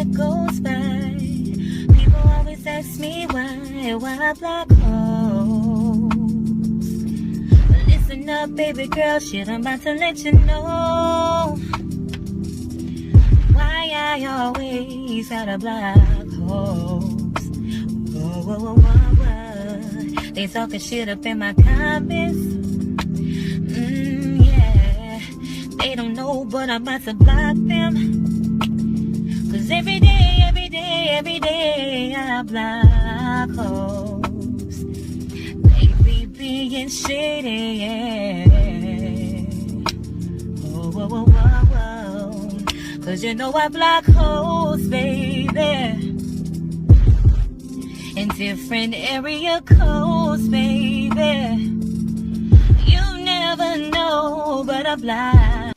goes by. People always ask me why black holes. Listen up, baby girl, shit, I'm about to let you know why I always got a black holes. Whoa, whoa, whoa, whoa, whoa. They talking shit up in my comments. Yeah, they don't know, but I'm about to block them. Cause every day, I block holes. They be being shady, yeah. Whoa, whoa, whoa, whoa, whoa. Cause you know I block holes, baby. In different area codes, baby. You never know, but I block.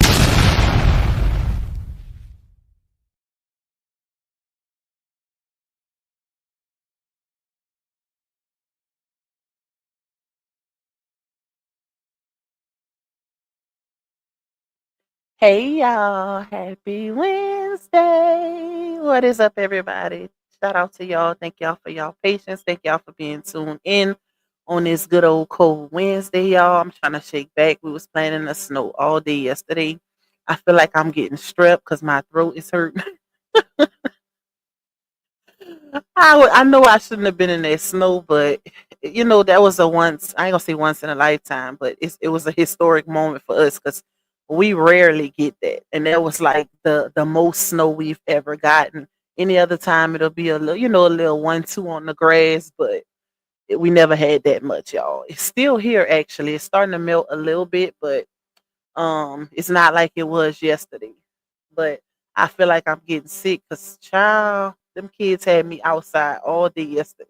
Hey y'all, happy Wednesday. What is up, everybody? Shout out to y'all. Thank y'all for y'all patience. Thank y'all for being tuned in on this good old cold Wednesday, y'all. I'm trying to shake back. We was playing in the snow all day yesterday. I feel like I'm getting strep because my throat is hurt. I know I shouldn't have been in that snow, but that was a once. I ain't gonna say once in a lifetime, but it was a historic moment for us because we rarely get that, and that was like the most snow we've ever gotten. Any other time it'll be a little, a little 1-2 on the grass, but we never had that much, y'all. It's still here actually. It's starting to melt a little bit, but it's not like it was yesterday. But I feel like I'm getting sick because, child, them kids had me outside all day yesterday.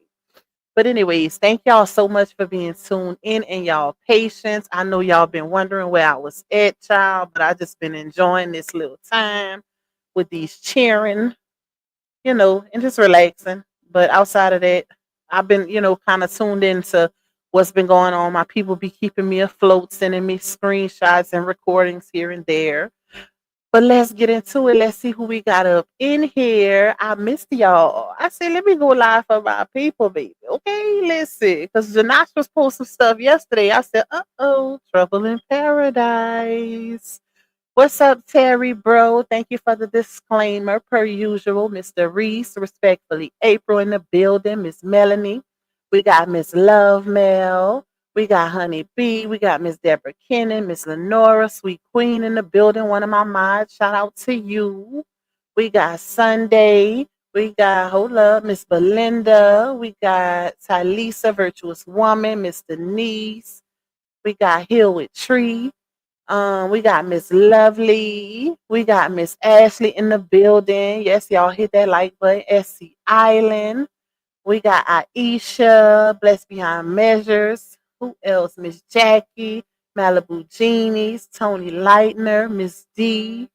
But anyways, thank y'all so much for being tuned in and y'all patience. I know y'all been wondering where I was at, child, but I just been enjoying this little time with these cheering, and just relaxing. But outside of that, I've been, kind of tuned into what's been going on. My people be keeping me afloat, sending me screenshots and recordings here and there. But let's get into it. Let's see who we got up in here. I missed y'all. I said, let me go live for my people, baby. Okay, listen. Because Janash was posting stuff yesterday. I said, trouble in paradise. What's up, Terry, bro? Thank you for the disclaimer, per usual. Mr. Reese, respectfully. April in the building. Miss Melanie. We got Miss Love Mel. We got Honey B. We got Miss Deborah Kennan, Miss Lenora, Sweet Queen in the building. One of my mods. Shout out to you. We got Sunday. We got, hold up, Miss Belinda. We got Tylisa, Virtuous Woman, Miss Denise. We got Hill with Tree. We got Miss Lovely. We got Miss Ashley in the building. Yes, y'all hit that like button. SC Island. We got Aisha, Blessed Beyond Measures. Who else? Miss Jackie, Malibu Genies, Tony Lightner, Miss D.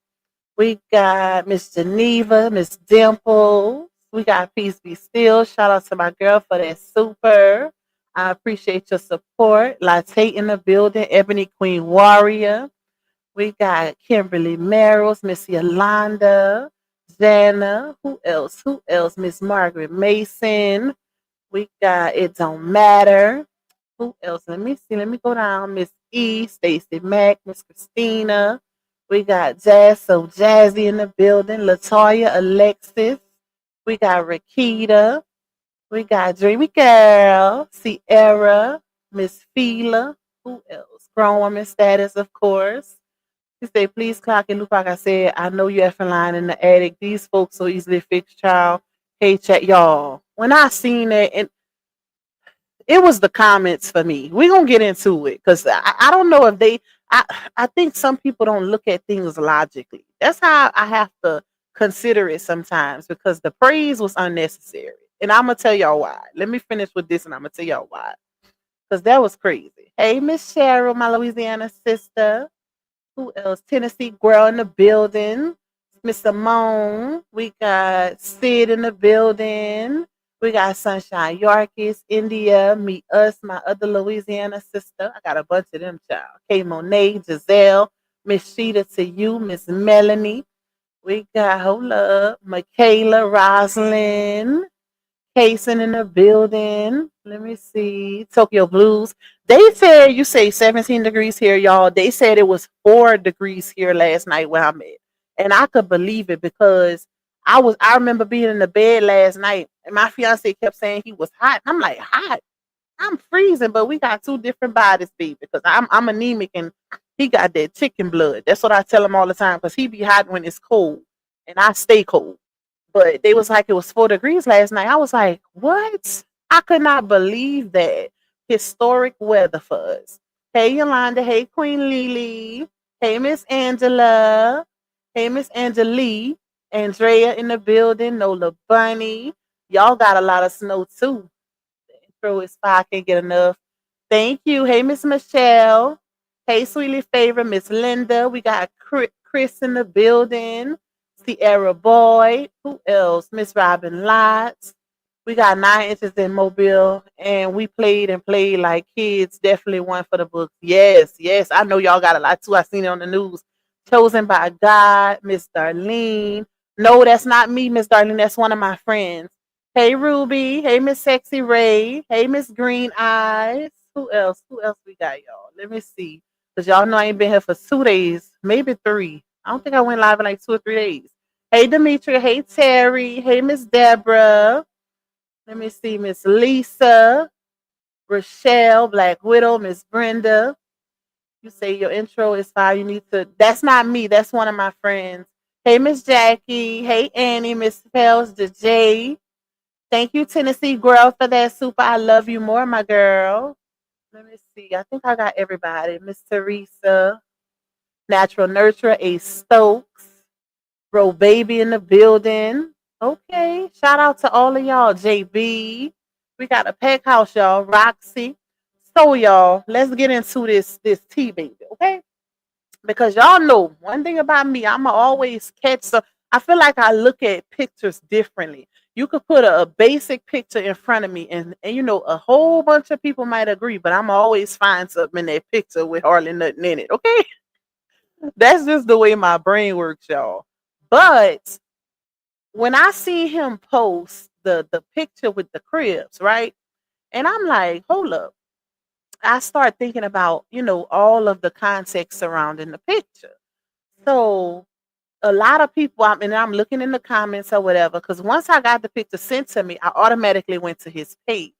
We got Miss Geneva, Miss Dimple. We got Peace Be Still. Shout out to my girl for that super. I appreciate your support. Latte in the building, Ebony Queen Warrior. We got Kimberly Merrills, Miss Yolanda, Jana. Who else? Who else? Miss Margaret Mason. We got It Don't Matter. Who else? Let me see. Let me go down. Miss E, Stacy Mack, Miss Christina. We got Jazz So Jazzy in the building. Latoya, Alexis. We got Rakita. We got Dreamy Girl, Sierra, Miss Fila. Who else? Grown woman status, of course. He said, please clock and look like I said, I know you effing lying in the attic. These folks so easily fix, child. Hey, chat, y'all. When I seen it, and it was the comments for me. We're gonna get into it because I don't know if I I think some people don't look at things logically. That's how I have to consider it sometimes because the praise was unnecessary. And I'm gonna tell y'all why. Let me finish with this and I'm gonna tell y'all why. Because that was crazy. Hey, Miss Cheryl, my Louisiana sister. Who else? Tennessee girl in the building. Miss Simone. We got Sid in the building. We got Sunshine Yorkis, India, Me Us, my other Louisiana sister. I got a bunch of them, child. K Monet, Giselle, Miss Sheeta to you, Miss Melanie. We got, hold up, Michaela, Roslyn, Kason in the building. Let me see. Tokyo Blues. They said you say 17 degrees here, y'all. They said it was 4 degrees here last night where I'm at. And I could believe it because I remember being in the bed last night and my fiance kept saying he was hot. I'm like, hot? I'm freezing, but we got two different bodies, baby, because I'm anemic and he got that chicken blood. That's what I tell him all the time because he be hot when it's cold and I stay cold. But they was like it was 4 degrees last night. I was like, what? I could not believe that. Historic weather for us. Hey Yolanda, hey Queen Lily, hey Miss Angela, hey Miss Angelie, Andrea in the building, Nola Bunny. Y'all got a lot of snow too. Intro is fire, I can't get enough. Thank you. Hey, Miss Michelle. Hey, sweetly favorite Miss Linda. We got Chris in the building. Sierra Boy. Who else? Miss Robin Lots. We got 9 inches in Mobile, and we played and played like kids. Definitely one for the books. Yes, yes. I know y'all got a lot too. I seen it on the news. Chosen by God, Miss Darlene. No, that's not me, Miss Darlene. That's one of my friends. Hey Ruby. Hey Miss Sexy Ray. Hey Miss Green Eyes. Who else? Who else we got, y'all? Let me see. Cause y'all know I ain't been here for 2 days, maybe three. I don't think I went live in like 2 or 3 days. Hey Demetria. Hey Terry. Hey Miss Deborah. Let me see. Miss Lisa. Rochelle. Black Widow. Miss Brenda. You say your intro is fire. You need to. That's not me. That's one of my friends. Hey Miss Jackie. Hey Annie. Miss Pels. The J. Thank you, Tennessee girl, for that super. I love you more, my girl. Let me see. I think I got everybody. Miss Teresa, Natural Nurturer, A Stokes, Bro Baby in the building. Okay. Shout out to all of y'all. JB. We got a pack house, y'all. Roxy. So, y'all, let's get into this tea, baby. Okay. Because y'all know one thing about me, I'ma always catch so I feel like I look at pictures differently. You could put a basic picture in front of me and you know a whole bunch of people might agree, but I'm always find something in that picture with hardly nothing in it. Okay. That's just the way my brain works, y'all. But when I see him post the picture with the cribs, right? And I'm like, hold up. I start thinking about, all of the context surrounding the picture. So a lot of people, and I'm looking in the comments or whatever, because once I got the picture sent to me, I automatically went to his page.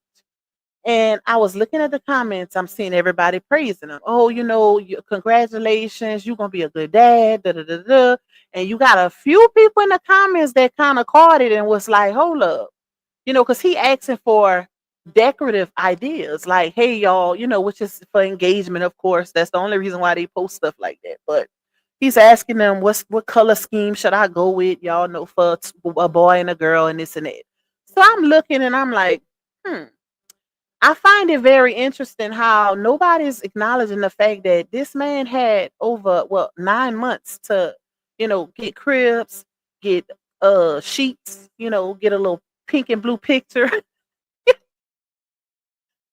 And I was looking at the comments. I'm seeing everybody praising him. Oh, congratulations. You're going to be a good dad. Da, da, da, da. And you got a few people in the comments that kind of caught it and was like, hold up. Because he asking for decorative ideas like, hey, y'all, which is for engagement, of course. That's the only reason why they post stuff like that. But he's asking them, what color scheme should I go with? Y'all know for a boy and a girl and this and that. So I'm looking and I'm like, I find it very interesting how nobody's acknowledging the fact that this man had over 9 months to, get cribs, get sheets, get a little pink and blue picture,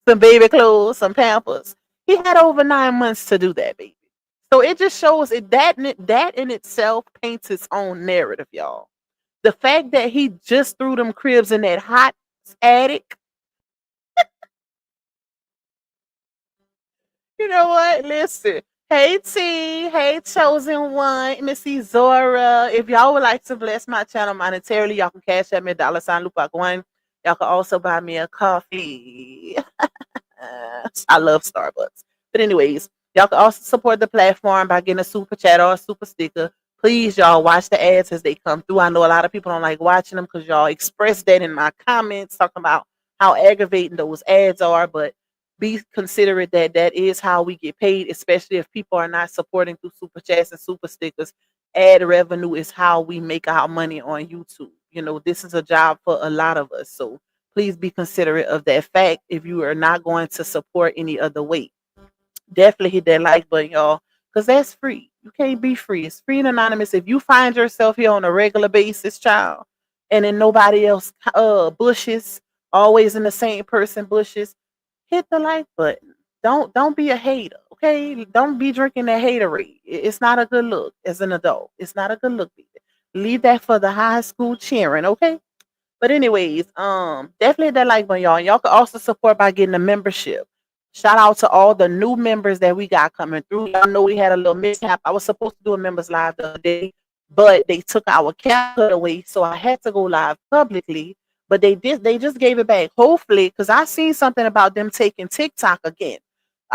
some baby clothes, some pampers. He had over 9 months to do that, baby. So it just shows it that in itself paints its own narrative, y'all. The fact that he just threw them cribs in that hot attic. You know what? Listen. Hey T, hey Chosen One, Missy Zora. If y'all would like to bless my channel monetarily, y'all can cash at me $sign Lupac One. Y'all can also buy me a coffee. I love Starbucks. But anyways, y'all can also support the platform by getting a super chat or a super sticker. Please, y'all, watch the ads as they come through. I know a lot of people don't like watching them because y'all express that in my comments, talking about how aggravating those ads are. But be considerate that that is how we get paid, especially if people are not supporting through super chats and super stickers. Ad revenue is how we make our money on YouTube. This is a job for a lot of us. So please be considerate of that fact if you are not going to support any other way. Definitely hit that like button, y'all, because that's free. You can't be free. It's free and anonymous. If you find yourself here on a regular basis, child, and then nobody else bushes, always in the same person bushes, hit the like button. Don't be a hater, okay? Don't be drinking that haterade. It's not a good look as an adult. It's not a good look. Leave that for the high school cheering, okay? But anyways, definitely that like button, y'all. Y'all can also support by getting a membership. Shout out to all the new members that we got coming through. Y'all know we had a little mishap. I was supposed to do a members live the other day, but they took our cap cut away, so I had to go live publicly. But they just gave it back. Hopefully, because I seen something about them taking TikTok again,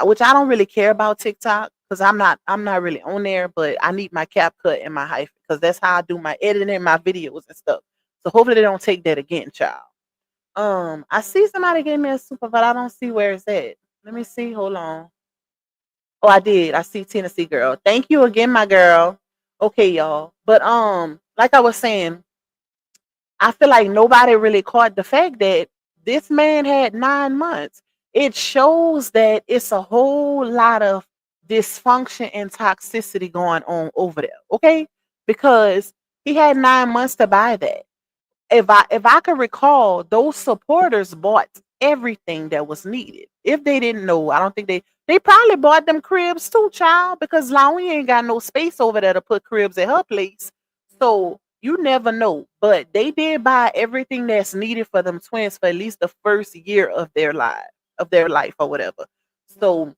which I don't really care about TikTok because I'm not really on there. But I need my cap cut and my hyphen because that's how I do my editing, my videos and stuff. So hopefully they don't take that again, child. I see somebody gave me a super, but I don't see where it's at. Let me see. Hold on. Oh, I did. I see Tennessee girl. Thank you again, my girl. Okay, y'all. But like I was saying, I feel like nobody really caught the fact that this man had 9 months. It shows that it's a whole lot of dysfunction and toxicity going on over there. Okay, because he had 9 months to buy that. If I could recall, those supporters bought everything that was needed. If they didn't know, I don't think they probably bought them cribs too, child, because Lawi ain't got no space over there to put cribs at her place. So you never know. But they did buy everything that's needed for them twins for at least the first year of their life or whatever. So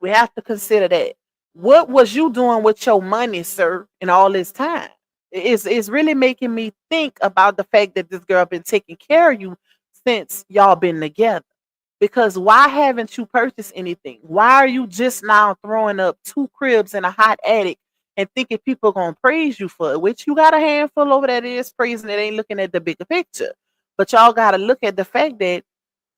we have to consider that. What was you doing with your money, sir, in all this time? It's really making me think about the fact that this girl been taking care of you since y'all been together. Because why haven't you purchased anything? Why are you just now throwing up two cribs in a hot attic and thinking people gonna praise you for it? Which you got a handful over that is praising it, ain't looking at the bigger picture. But y'all gotta look at the fact that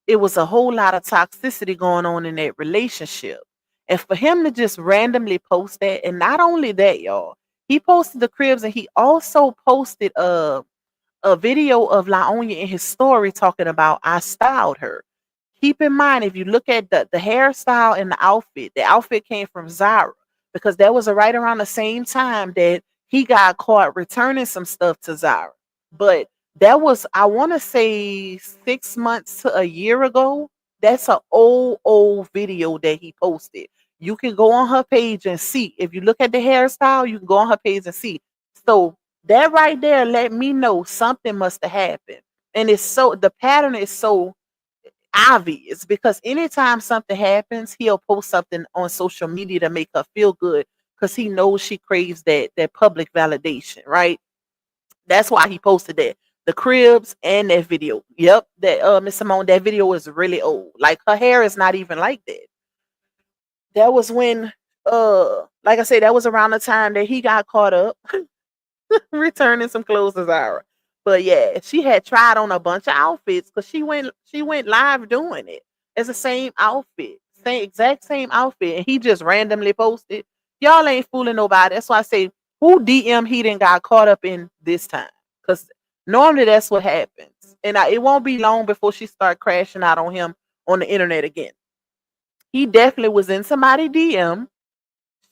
it was a whole lot of toxicity going on in that relationship. And for him to just randomly post that, and not only that, y'all, he posted the cribs and he also posted a video of Laonya in his story talking about I styled her. Keep in mind, if you look at the hairstyle and the outfit came from Zara because that was right around the same time that he got caught returning some stuff to Zara. But that was, I want to say, 6 months to a year ago. That's an old video that he posted. You can go on her page and see. If you look at the hairstyle, you can go on her page and see. So that right there let me know something must have happened. And it's so, the pattern is so obvious because anytime something happens, he'll post something on social media to make her feel good because he knows she craves that public validation, right? That's why he posted that. The cribs and that video. Yep, that Miss Simone, that video is really old. Like her hair is not even like that. That was when like I said, that was around the time that he got caught up returning some clothes to Zara. But yeah, she had tried on a bunch of outfits because she went live doing it. It's the same outfit, same exact same outfit, and he just randomly posted. Y'all ain't fooling nobody. That's why I say who DM he didn't got caught up in this time. Because normally that's what happens. And it won't be long before she start crashing out on him on the internet again. He definitely was in somebody DM.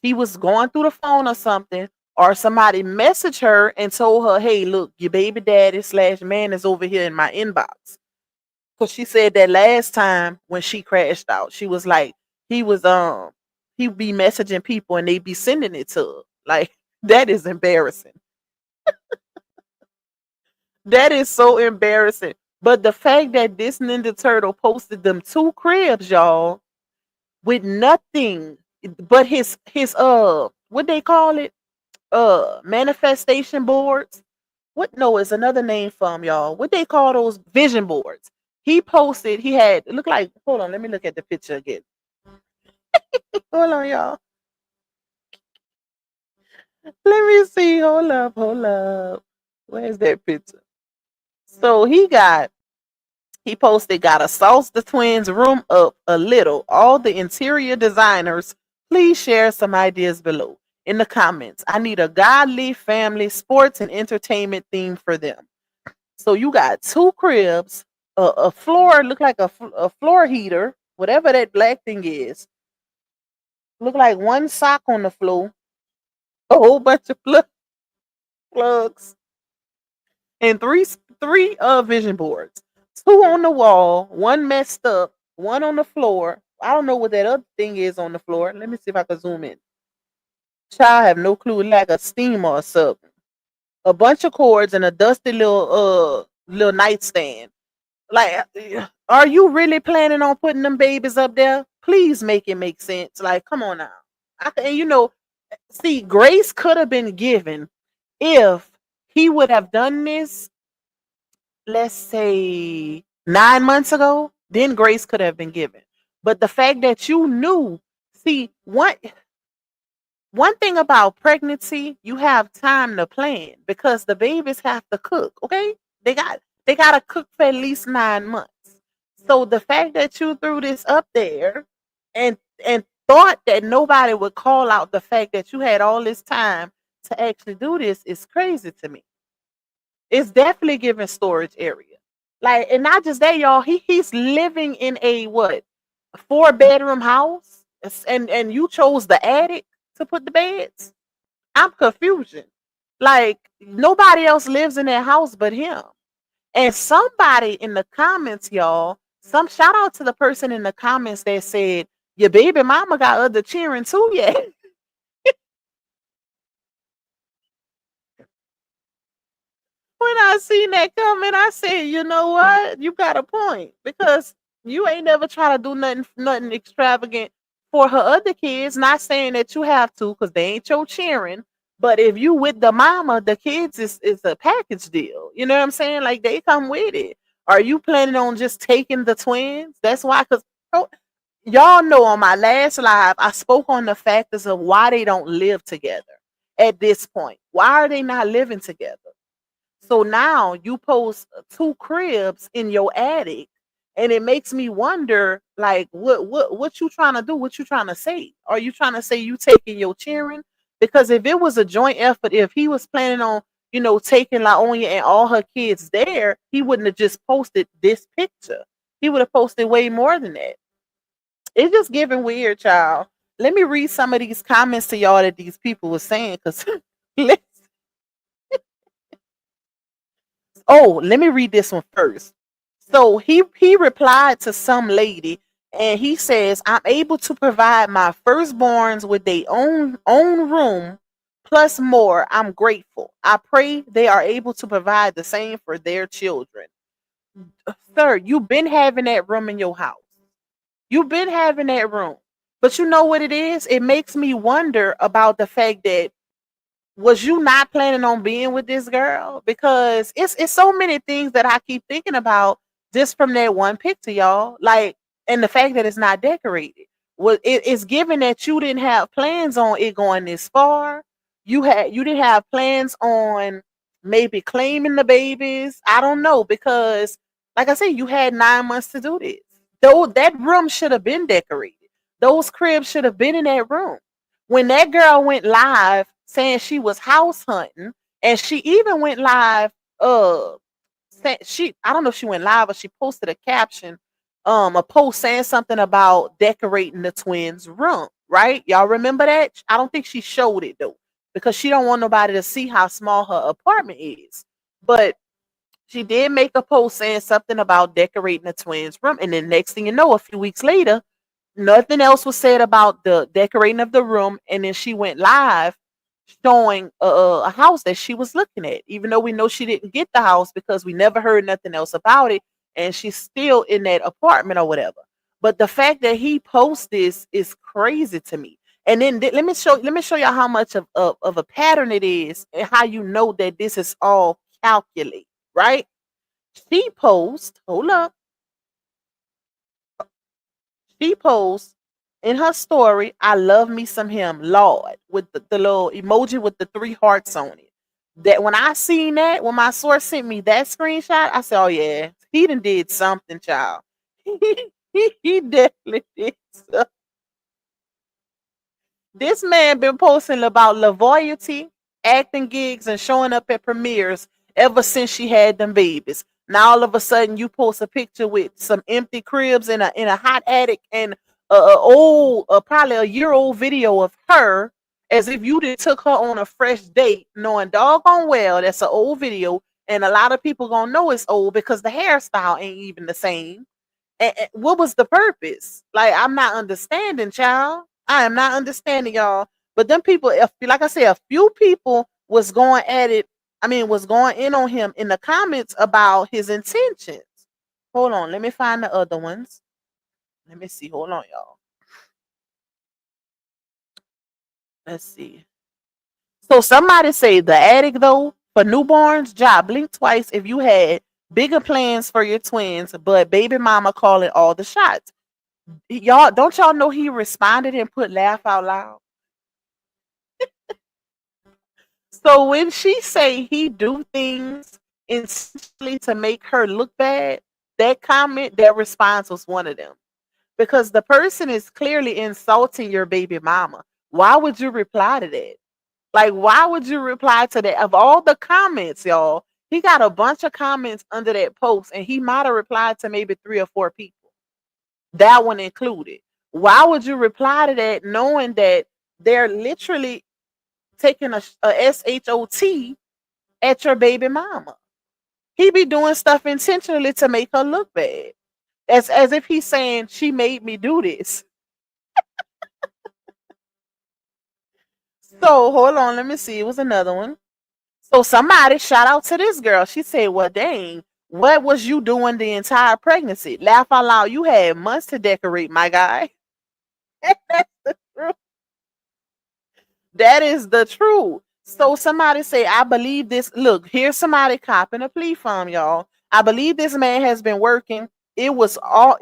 She was going through the phone or something, or somebody messaged her and told her, "Hey, look, your baby daddy slash man is over here in my inbox." Because she said that last time when she crashed out, she was like, he was he be messaging people and they be sending it to her. Like that is embarrassing. That is so embarrassing. But the fact that this Ninja Turtle posted them two cribs, y'all, with nothing but his what they call it, manifestation boards. What, no, it's another name for them, y'all. What they call those vision boards. He posted, he had, it looked like, hold on, let me look at the picture again. Hold on, y'all. Let me see. Hold up. Where's that picture? So he posted, got a sauce the twins room up a little. All the interior designers, please share some ideas below in the comments. I need a godly family, sports, and entertainment theme for them. So you got two cribs, a floor, look like a floor heater, whatever that black thing is. Look like one sock on the floor, a whole bunch of plugs, and three vision boards. Two on the wall, one messed up, one on the floor. I don't know what that other thing is on the floor. Let me see if I can zoom in. Child, have no clue, like a steamer or something. a bunch of cords, and a dusty little nightstand. Like, are you really planning on putting them babies up there? Please make it make sense. Like, come on now. And see, grace could have been given if he would have done this, let's say 9 months ago, then grace could have been given. But the fact that you knew, see, one thing about pregnancy, you have time to plan because the babies have to cook, okay? They gotta cook for at least 9 months. So the fact that you threw this up there and and thought that nobody would call out the fact that you had all this time to actually do this is crazy to me. It's definitely giving storage area. Like, and not just that, y'all. He's living in a what, a 4 bedroom house, and you chose the attic to put the beds. I'm confusion. Like, nobody else lives in that house but him. And somebody in the comments, y'all, some shout out to the person in the comments that said your baby mama got other cheering too yet. When I seen that comment, I said, you know what? You got a point because you ain't never try to do nothing extravagant for her other kids. Not saying that you have to because they ain't your cheering. But if you with the mama, the kids is a package deal. You know what I'm saying? Like they come with it. Are you planning on just taking the twins? That's why, because y'all know on my last live, I spoke on the factors of why they don't live together at this point. Why are they not living together? So now you post 2 cribs in your attic, and it makes me wonder, like, what you trying to do? What you trying to say? Are you trying to say you taking your cheering? Because if it was a joint effort, if he was planning on, taking Laonia and all her kids there, he wouldn't have just posted this picture. He would have posted way more than that. It's just giving weird, child. Let me read some of these comments to y'all that these people were saying, because oh, let me read this one first. So he replied to some lady, and he says, "I'm able to provide my firstborns with their own room plus more. I'm grateful. I pray they are able to provide the same for their children." Sir, you've been having that room in your house. You've been having that room. But you know what it is? It makes me wonder about the fact that, was you not planning on being with this girl? Because it's so many things that I keep thinking about just from that one picture, y'all. Like, and the fact that it's not decorated. Well, it's given that you didn't have plans on it going this far. You didn't have plans on maybe claiming the babies. I don't know, because like I said, you had 9 months to do this. Though that room should have been decorated. Those cribs should have been in that room. When that girl went live saying she was house hunting, and she even went live, she, I don't know if she went live or she posted a caption, a post saying something about decorating the twins' room, right? Y'all remember that? I don't think she showed it though, because she don't want nobody to see how small her apartment is. But she did make a post saying something about decorating the twins' room, and then next thing you know, a few weeks later, nothing else was said about the decorating of the room, and then she went live showing a house that she was looking at, even though we know she didn't get the house because we never heard nothing else about it, and she's still in that apartment or whatever. But the fact that he posts this is crazy to me. And then let me show y'all how much of a pattern it is, and how you know that this is all calculated, right? She posts, hold up, she posts in her story, "I love me some him, Lord," with the little emoji with the 3 hearts on it. That when I seen that, when my source sent me that screenshot, I said, "Oh yeah, he done did something, child." He definitely did something. This man been posting about loyalty, acting gigs, and showing up at premieres ever since she had them babies. Now all of a sudden you post a picture with some empty cribs in a hot attic, and a old, probably a year old video of her, as if you did took her on a fresh date, knowing doggone well that's an old video, and a lot of people gonna know it's old because the hairstyle ain't even the same. And what was the purpose? Like, I'm not understanding, child. I am not understanding, y'all. But them people, if, like I said, a few people was going at it I mean, was going in on him in the comments about his intentions. Hold on, let me find the other ones. Let me see. Hold on, y'all. Let's see. So somebody say the attic though for newborns, job blink twice if you had bigger plans for your twins, but baby mama calling all the shots. Y'all don't y'all know he responded and put laugh out loud. So when she say he do things intentionally to make her look bad, that comment, that response was one of them. Because the person is clearly insulting your baby mama. Why would you reply to that? Like, why would you reply to that? Of all the comments, y'all, he got a bunch of comments under that post, and he might have replied to maybe 3 or 4 people. That one included. Why would you reply to that knowing that they're literally taking a SHOT at your baby mama? He be doing stuff intentionally to make her look bad. As if he's saying she made me do this. So hold on, let me see. It was another one. So somebody shout out to this girl. She said, well, dang, what was you doing the entire pregnancy? Laugh out loud. You had months to decorate, my guy. That's the truth. That is the truth. So somebody say, I believe this. Look, here's somebody copping a plea from y'all. I believe this man has been working. It was all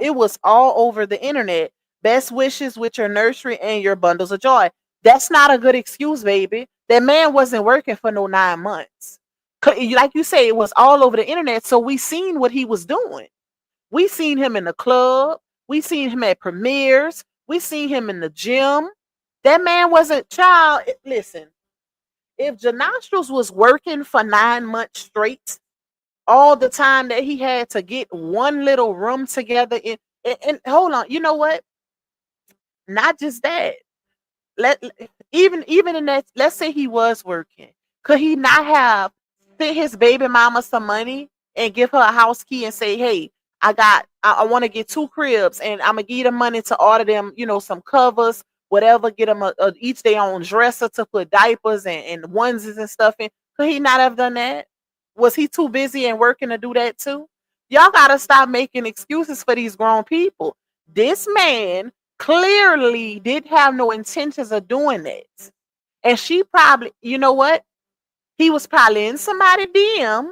over the internet. Best wishes with your nursery and your bundles of joy. That's not a good excuse, baby. That man wasn't working for no 9 months. Like you say, it was all over the internet. So we seen what he was doing. We seen him in the club. We seen him at premieres. We seen him in the gym. That man wasn't child. Listen, if Janostrils was working for 9 months straight, all the time that he had to get one little room together and hold on, you know what? Not just that. Let even in that, let's say he was working, could he not have sent his baby mama some money and give her a house key and say, hey, I want to get 2 cribs and I'm gonna give them money to order them, some covers, whatever, get them each their own dresser to put diapers and onesies and stuff in. Could he not have done that? Was he too busy and working to do that too? Y'all gotta stop making excuses for these grown people. This man clearly didn't have no intentions of doing that. And she probably, you know what? He was probably in somebody's DM.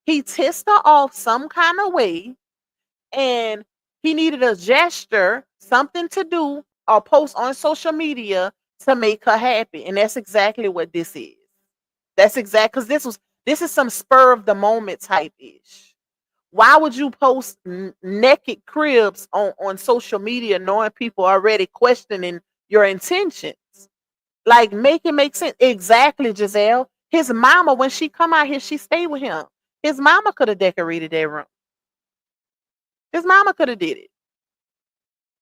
He tissed her off some kind of way, and he needed a gesture, something to do or post on social media to make her happy. And that's exactly what this is. That's exact because this is some spur of the moment type ish. Why would you post naked cribs on social media knowing people already questioning your intentions? Like, make it make sense. Exactly, Giselle. His mama, when she come out here, she stayed with him. His mama could have decorated that room. His mama could have did it.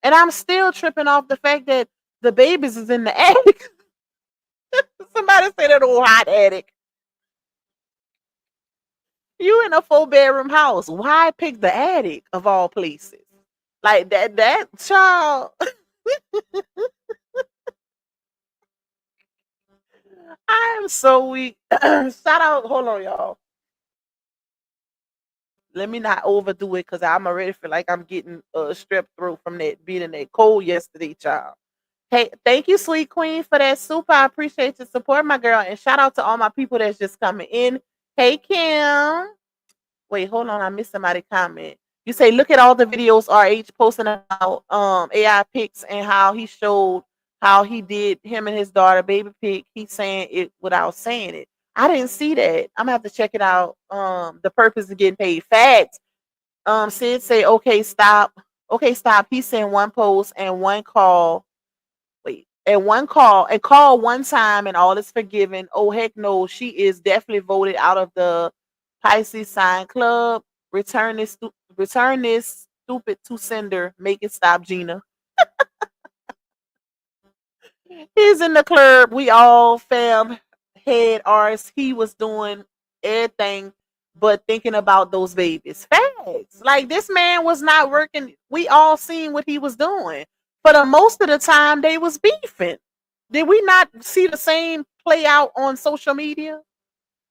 And I'm still tripping off the fact that the babies is in the attic. Somebody say that old hot attic. You in a 4-bedroom house. Why pick the attic of all places? Like that child. I am so weak. Shout out, hold on, y'all. Let me not overdo it because I'm already feel like I'm getting strep throat from that being in that cold yesterday, child. Hey, thank you, sweet queen, for that soup. I appreciate your support, my girl. And shout out to all my people that's just coming in. Hey, Kim. Wait, hold on. I missed somebody comment. You say, look at all the videos RH posting about AI pics and how he showed how he did him and his daughter baby pic. He's saying it without saying it. I didn't see that. I'm gonna have to check it out. The purpose of getting paid. Facts. Sid say, okay, stop. Okay, stop. He sent one post and one call. Wait, and one call and call one time and all is forgiven. Oh heck no, she is definitely voted out of the Pisces sign club. Return this stupid to sender. Make it stop, Gina. He's in the club. We all fam head ours. He was doing everything but thinking about those babies. Facts. Like this man was not working. We all seen what he was doing. For the most of the time, they was beefing. Did we not see the same play out on social media?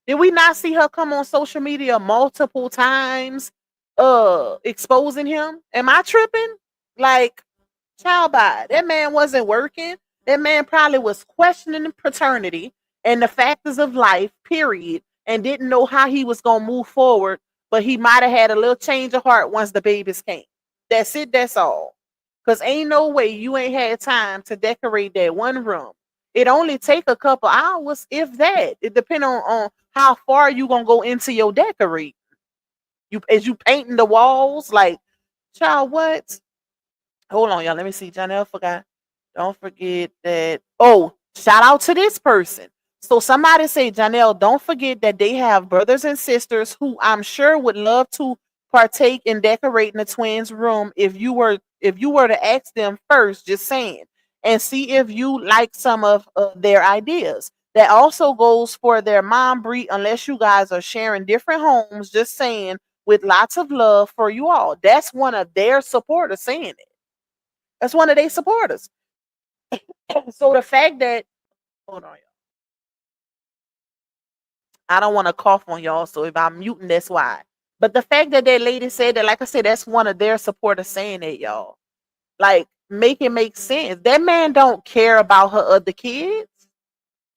Did we not see her come on social media multiple times exposing him? Am I tripping? Like, child by that man wasn't working. That man probably was questioning paternity and the factors of life, period, and didn't know how he was gonna move forward, but he might have had a little change of heart once the babies came. That's it, that's all. Cause ain't no way you ain't had time to decorate that one room. It only take a couple hours, if that. It depends on how far you gonna go into your decorate. You as you painting the walls, like, child, what? Hold on, y'all. Let me see. Johnell forgot. Don't forget that. Oh, shout out to this person. So somebody say, Johnell, don't forget that they have brothers and sisters who I'm sure would love to partake in decorating the twins' room if you were to ask them first, just saying, and see if you like some of their ideas. That also goes for their mom, Bree, unless you guys are sharing different homes, just saying, with lots of love for you all. That's one of their supporters saying it. That's one of their supporters. So the fact that, hold on, y'all. I don't want to cough on y'all, so if I'm muting, that's why. But the fact that that lady said that, like I said, that's one of their supporters saying that, y'all. Like, make it make sense. That man don't care about her other kids.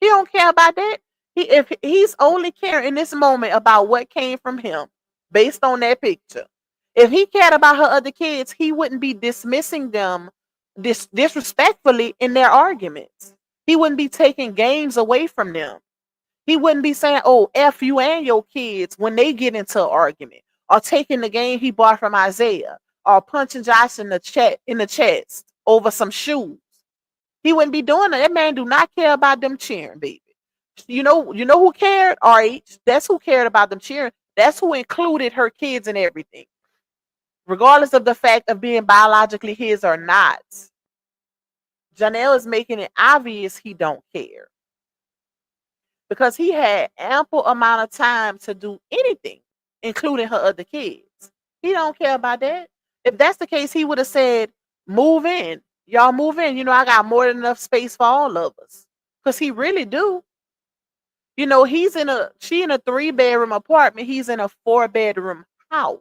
He don't care about that. If he's only caring in this moment about what came from him, based on that picture. If he cared about her other kids, he wouldn't be dismissing them disrespectfully in their arguments. He wouldn't be taking games away from them. He wouldn't be saying, "Oh, f you and your kids" when they get into an argument, or taking the game he bought from Isaiah, or punching Josh in the chest over some shoes. He wouldn't be doing that. That man do not care about them cheering, baby. You know who cared? RH. That's who cared about them cheering. That's who included her kids and everything, regardless of the fact of being biologically his or not. Johnell is making it obvious he don't care because he had ample amount of time to do anything, including her other kids. He don't care about that. If that's the case, he would have said, "Move in, y'all move in. I got more than enough space for all of us," because he really do. She in a 3-bedroom apartment. He's in a 4-bedroom house.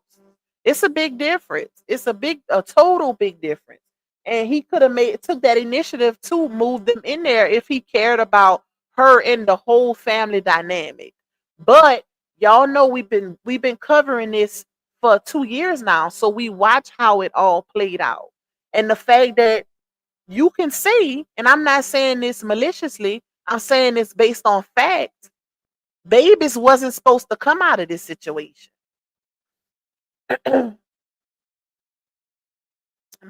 It's a big difference. It's a total big difference. And he could have took that initiative to move them in there if he cared about her and the whole family dynamic. But y'all know we've been covering this for 2 years now, so we watch how it all played out. And the fact that you can see, and I'm not saying this maliciously, I'm saying this based on fact. Babies wasn't supposed to come out of this situation.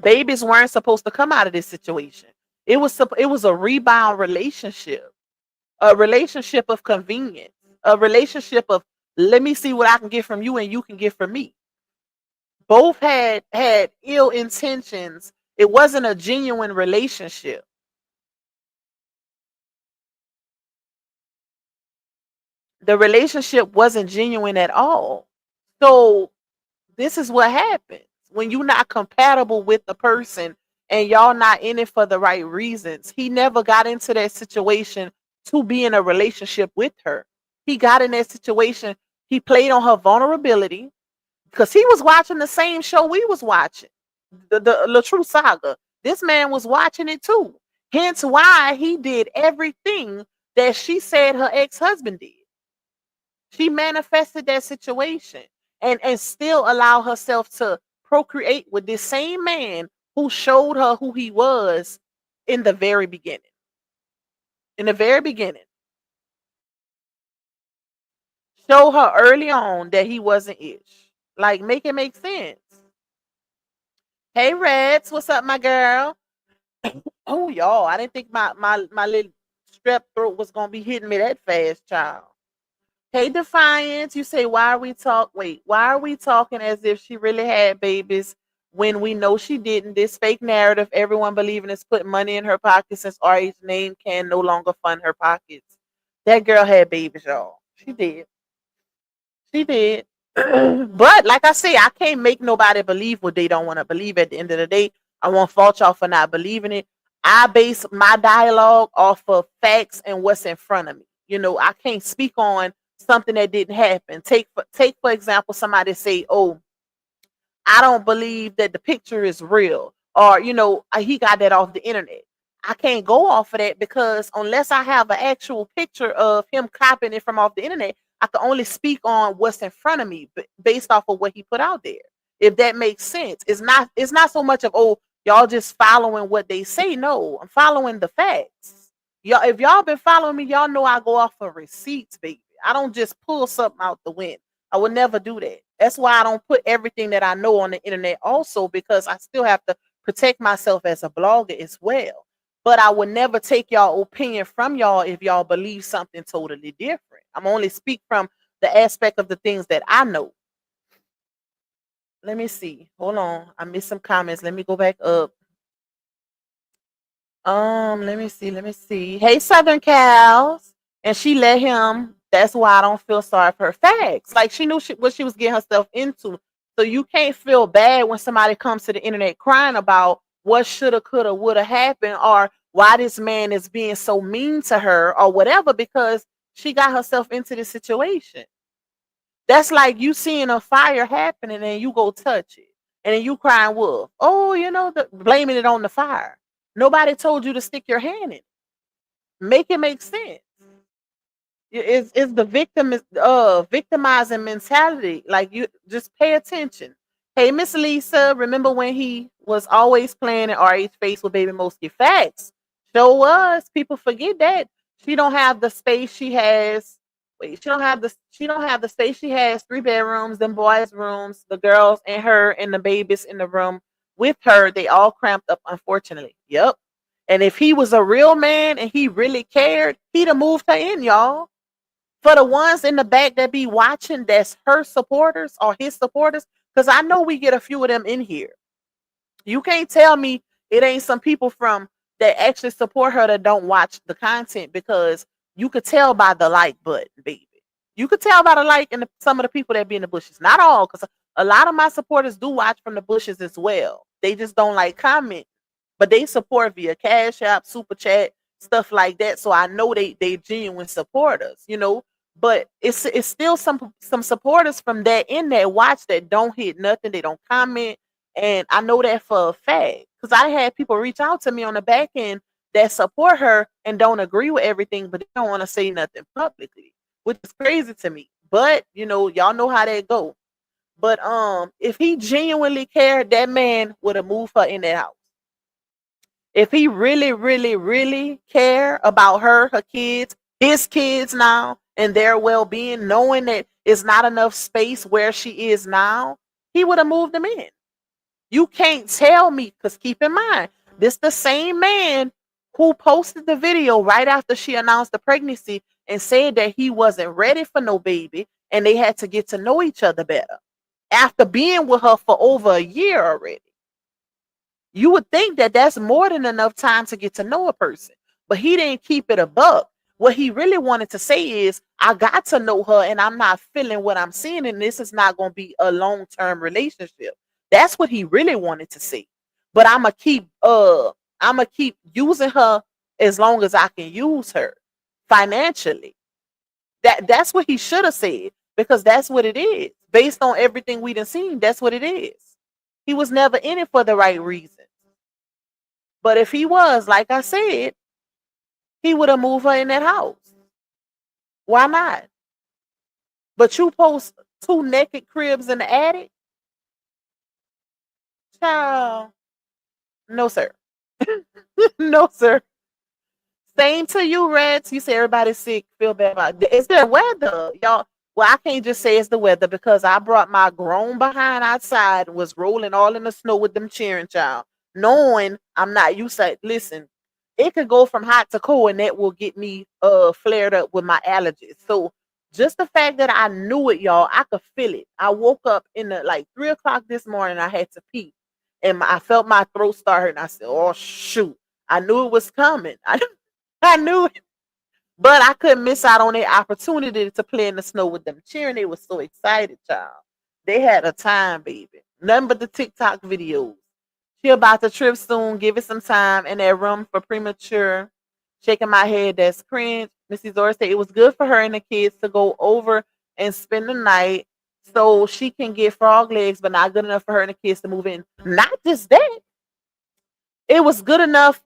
Babies weren't supposed to come out of this situation. It was a rebound relationship, a relationship of convenience, a relationship of, let me see what I can get from you and you can get from me. Both had ill intentions. It wasn't a genuine relationship. The relationship wasn't genuine at all. So this is what happens when you're not compatible with the person and y'all not in it for the right reasons. He never got into that situation to be in a relationship with her. He got in that situation. He played on her vulnerability because he was watching the same show we was watching, the La True Saga. This man was watching it too. Hence why he did everything that she said her ex-husband did. She manifested that situation and still allow herself to procreate with this same man who showed her who he was in the very beginning. In the very beginning. Show her early on that he wasn't ish. Like, make it make sense. Hey Reds, what's up, my girl? Oh, y'all, I didn't think my little strep throat was gonna be hitting me that fast, child. Hey Defiance, you say why are we talking as if she really had babies when we know she didn't? This fake narrative everyone believing is putting money in her pocket since RH's name can no longer fund her pockets. That girl had babies, y'all. She did. She did. But like I say, I can't make nobody believe what they don't want to believe at the end of the day. I won't fault y'all for not believing it. I base my dialogue off of facts and what's in front of me. I can't speak on something that didn't happen. Take for example, somebody say, "Oh, I don't believe that the picture is real," or he got that off the internet. I can't go off of that because unless I have an actual picture of him copying it from off the internet, I can only speak on what's in front of me based off of what he put out there. If that makes sense, it's not so much of, oh, y'all just following what they say. No, I'm following the facts. Y'all, if y'all been following me, y'all know I go off of receipts, baby. I don't just pull something out the wind. I would never do that. That's why I don't put everything that I know on the internet also, because I still have to protect myself as a blogger as well. But I would never take y'all opinion from y'all if y'all believe something totally different. I'm only speak from the aspect of the things that I know. Let me see. Hold on. I missed some comments. Let me go back up. Let me see. Let me see. Hey, Southern Cows. And she let him. That's why I don't feel sorry for her. Facts. Like she knew what she was getting herself into. So you can't feel bad when somebody comes to the internet crying about what shoulda, coulda, woulda happened, or why this man is being so mean to her, or whatever, because she got herself into this situation. That's like you seeing a fire happening and you go touch it. And then you crying wolf. Oh, blaming it on the fire. Nobody told you to stick your hand in it. Make it make sense. It's the victimizing mentality. Like, you just pay attention. Hey, Miss Lisa, remember when he was always playing in RH face with Baby Mosky? Facts. Show us. People forget that. She don't have the space she has. Wait, she don't have the space she has. 3 bedrooms, them boys' rooms, the girls and her and the babies in the room with her. They all cramped up, unfortunately. Yep. And if he was a real man and he really cared, he'd have moved her in, y'all. For the ones in the back that be watching, that's her supporters or his supporters, because I know we get a few of them in here. You can't tell me it ain't some people from that actually support her that don't watch the content, because you could tell by the like button, baby. You could tell by the like and some of the people that be in the bushes. Not all, because a lot of my supporters do watch from the bushes as well. They just don't like comment, but they support via Cash App, Super Chat, stuff like that. So I know they genuine supporters. But it's still some supporters from that in that watch that don't hit nothing. They don't comment, and I know that for a fact because I had people reach out to me on the back end that support her and don't agree with everything, but they don't want to say nothing publicly, which is crazy to me. But y'all know how that go. But if he genuinely cared, that man would have moved her in that house. If he really, really, really care about her kids, his kids now, and their well-being, knowing that it's not enough space where she is now, he would have moved them in. You can't tell me, because keep in mind, this the same man who posted the video right after she announced the pregnancy and said that he wasn't ready for no baby and they had to get to know each other better after being with her for over a year already. You would think that that's more than enough time to get to know a person, but he didn't keep it a buck. What he really wanted to say is, I got to know her and I'm not feeling what I'm seeing, and this is not going to be a long-term relationship. That's what he really wanted to say. But I'm gonna keep using her as long as I can use her financially. That's what he should have said, because that's what it is. Based on everything we done seen, that's what it is. He was never in it for the right reason. But if he was, like I said, he would have moved her in that house. Why not? But you post 2 naked cribs in the attic? Child. No, sir. No, sir. Same to you, Reds. You say everybody's sick. Feel bad about it. It's the weather, y'all. Well, I can't just say it's the weather, because I brought my grown behind outside and was rolling all in the snow with them cheering, child. Knowing I'm not used to it. Listen, it could go from hot to cold, and that will get me flared up with my allergies. So just the fact that I knew it, y'all, I could feel it. I woke up in the like 3 o'clock this morning. I had to pee, and I felt my throat start hurting. I said, "Oh shoot!" I knew it was coming. I knew it, but I couldn't miss out on the opportunity to play in the snow with them cheering. They were so excited, child. They had a time, baby. Nothing but the TikTok videos. She about to trip soon. Give it some time. In that room for premature. Shaking my head. That's cringe. Missy Zora said it was good for her and the kids to go over and spend the night so she can get frog legs, but not good enough for her and the kids to move in. Not just that, it was good enough.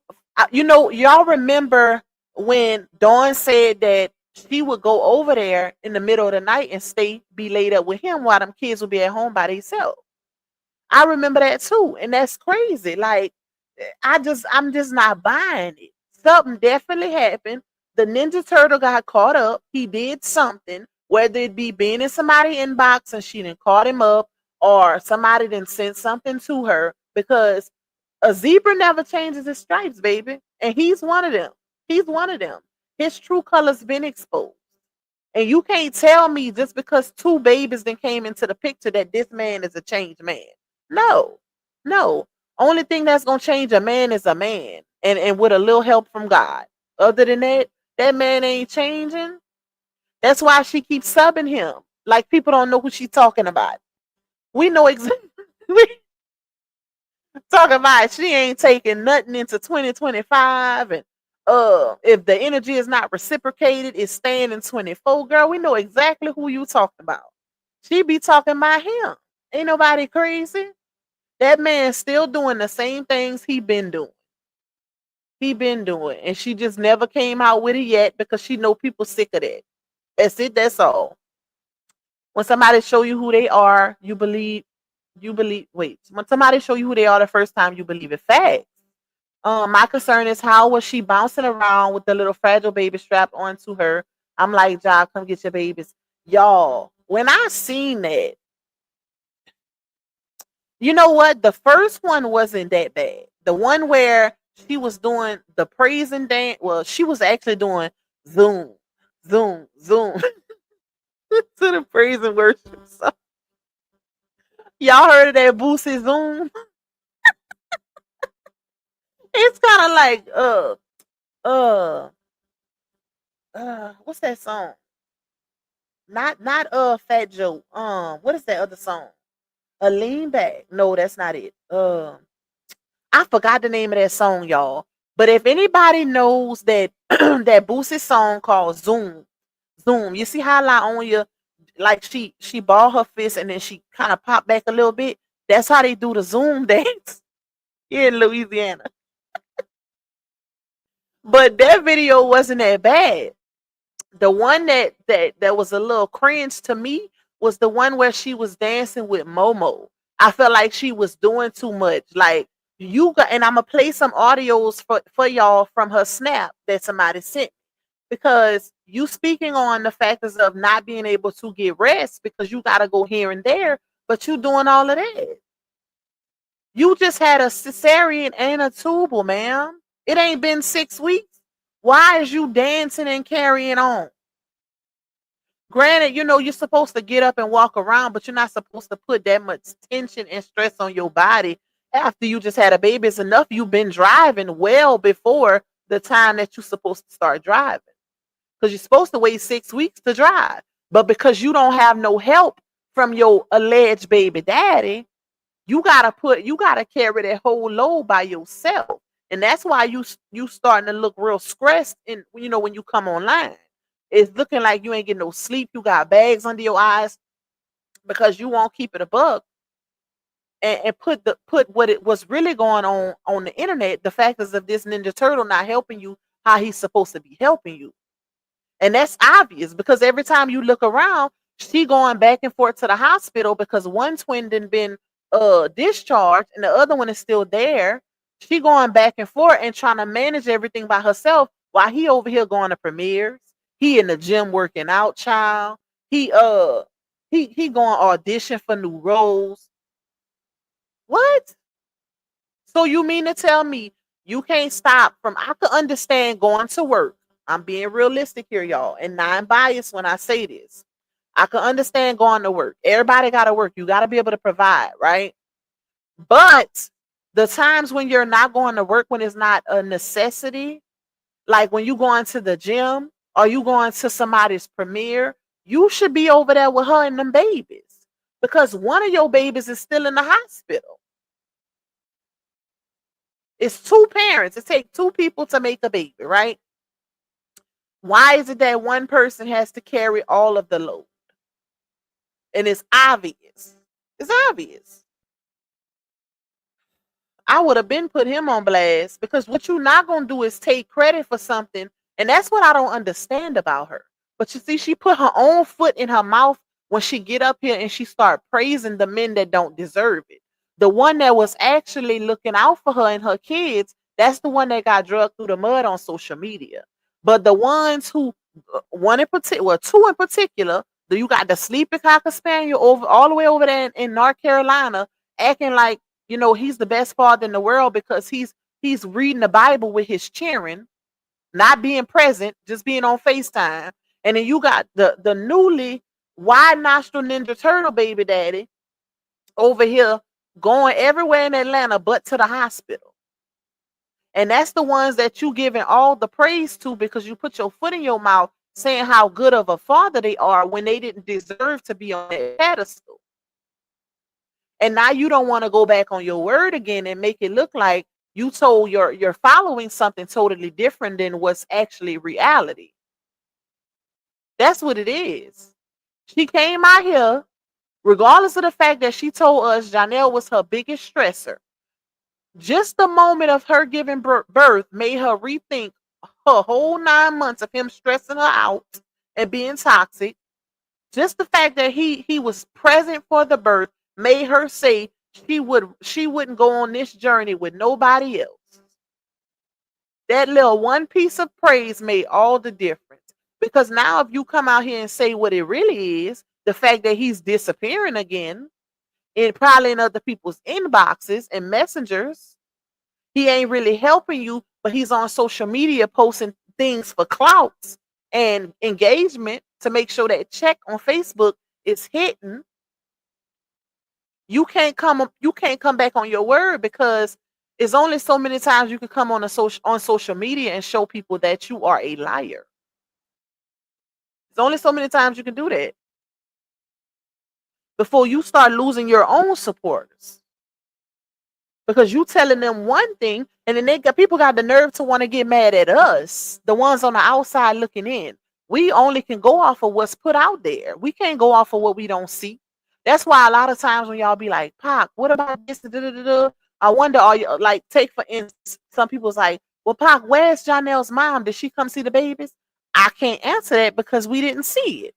Y'all remember when Dawn said that she would go over there in the middle of the night and be laid up with him while them kids would be at home by themselves. I remember that too, and that's crazy. Like, I'm just not buying it. Something definitely happened. The Ninja Turtle got caught up. He did something, whether it be being in somebody's inbox and she didn't caught him up, or somebody didn't send something to her, because a zebra never changes his stripes, baby, and he's one of them. He's one of them. His true color's been exposed. And you can't tell me just because two babies then came into the picture that this man is a changed man. No, no. Only thing that's gonna change a man is a man, and with a little help from God. Other than that, that man ain't changing. That's why she keeps subbing him. Like, people don't know who she's talking about. We know exactly. Talking about she ain't taking nothing into 2025, and if the energy is not reciprocated, it's staying in 24. Girl, we know exactly who you talking about. She be talking about him. Ain't nobody crazy. That man still doing the same things he been doing. He been doing, and she just never came out with it yet because she know people sick of that. That's it. That's all. When somebody show you who they are, you believe. You believe. Wait. When somebody show you who they are the first time, you believe it. Facts. My concern is, how was she bouncing around with the little fragile baby strapped onto her? I'm like, Job, come get your babies. Y'all, when I seen that, you know what? The first one wasn't that bad. The one where she was doing the praising dance, well, she was actually doing zoom, zoom, zoom to the praise and worship. So, y'all heard of that Boosie Zoom? It's kind of like uh what's that song? Not Fat Joe. What is that other song? A Lean Back. No, that's not it. I forgot the name of that song, y'all. But if anybody knows that that Boosie song called Zoom, Zoom, you see how like on your, like, she balled her fist and then she kind of popped back a little bit. That's how they do the Zoom dance here in Louisiana. But that video wasn't that bad. The one that was a little cringe to me was the one where she was dancing with Momo. I felt like she was doing too much. Like, you got, and I'm gonna play some audios for y'all from her snap that somebody sent, because you speaking on the factors of not being able to get rest because you gotta go here and there, but you doing all of that. You just had a cesarean and a tubal, ma'am. It ain't been 6 weeks. Why is you dancing and carrying on? Granted, you're supposed to get up and walk around, but you're not supposed to put that much tension and stress on your body after you just had a baby. It's enough you've been driving well before the time that you're supposed to start driving. Because you're supposed to wait 6 weeks to drive. But because you don't have no help from your alleged baby daddy, you gotta carry that whole load by yourself. And that's why you starting to look real stressed in when you come online. It's looking like you ain't getting no sleep. You got bags under your eyes because you won't keep it a bug and put what it was really going on the internet, the factors of this Ninja Turtle not helping you how he's supposed to be helping you. And that's obvious because every time you look around, she going back and forth to the hospital because one twin didn't been discharged and the other one is still there. She going back and forth and trying to manage everything by herself while he over here going to premieres. He in the gym working out, child. He going audition for new roles. What? So you mean to tell me you can't stop from, I could understand going to work. I'm being realistic here, y'all, and not biased when I say this. I can understand going to work. Everybody got to work. You got to be able to provide, right? But the times when you're not going to work, when it's not a necessity, like when you going to the gym or you going to somebody's premiere, you should be over there with her and them babies because one of your babies is still in the hospital. It's two parents. It takes two people to make a baby, right? Why is it that one person has to carry all of the load? And it's obvious. It's obvious. I would have been put him on blast, because what you're not gonna do is take credit for something, and that's what I don't understand about her. But you see, she put her own foot in her mouth when she get up here and she start praising the men that don't deserve it. The one that was actually looking out for her and her kids, that's the one that got drugged through the mud on social media. But the ones who, one in particular, well, two in particular, you got the sleeping cocker spaniel over all the way over there in North Carolina, acting like, he's the best father in the world because he's reading the Bible with his children, not being present, just being on FaceTime. And then you got the newly wide nostril Ninja Turtle baby daddy over here going everywhere in Atlanta but to the hospital. And that's the ones that you giving all the praise to because you put your foot in your mouth saying how good of a father they are when they didn't deserve to be on that pedestal. And now you don't want to go back on your word again and make it look like you told you're following something totally different than what's actually reality. That's what it is. She came out here, regardless of the fact that she told us Johnell was her biggest stressor. Just the moment of her giving birth made her rethink her whole 9 months of him stressing her out and being toxic. Just the fact that he was present for the birth made her say she wouldn't go on this journey with nobody else. That little one piece of praise made all the difference. Because now if you come out here and say what it really is, the fact that he's disappearing again, and probably in other people's inboxes and messengers, he ain't really helping you, but he's on social media posting things for clouts and engagement to make sure that check on Facebook is hitting. You can't come back on your word because it's only so many times you can come on social media and show people that you are a liar. It's only so many times you can do that before you start losing your own supporters. Because you telling them one thing, and then people got the nerve to want to get mad at us, the ones on the outside looking in. We only can go off of what's put out there. We can't go off of what we don't see. That's why a lot of times when y'all be like, Pac, what about this? I wonder, are you like, take for instance, some people's like, well, Pac, where's Johnell's mom? Did she come see the babies? I can't answer that because we didn't see it.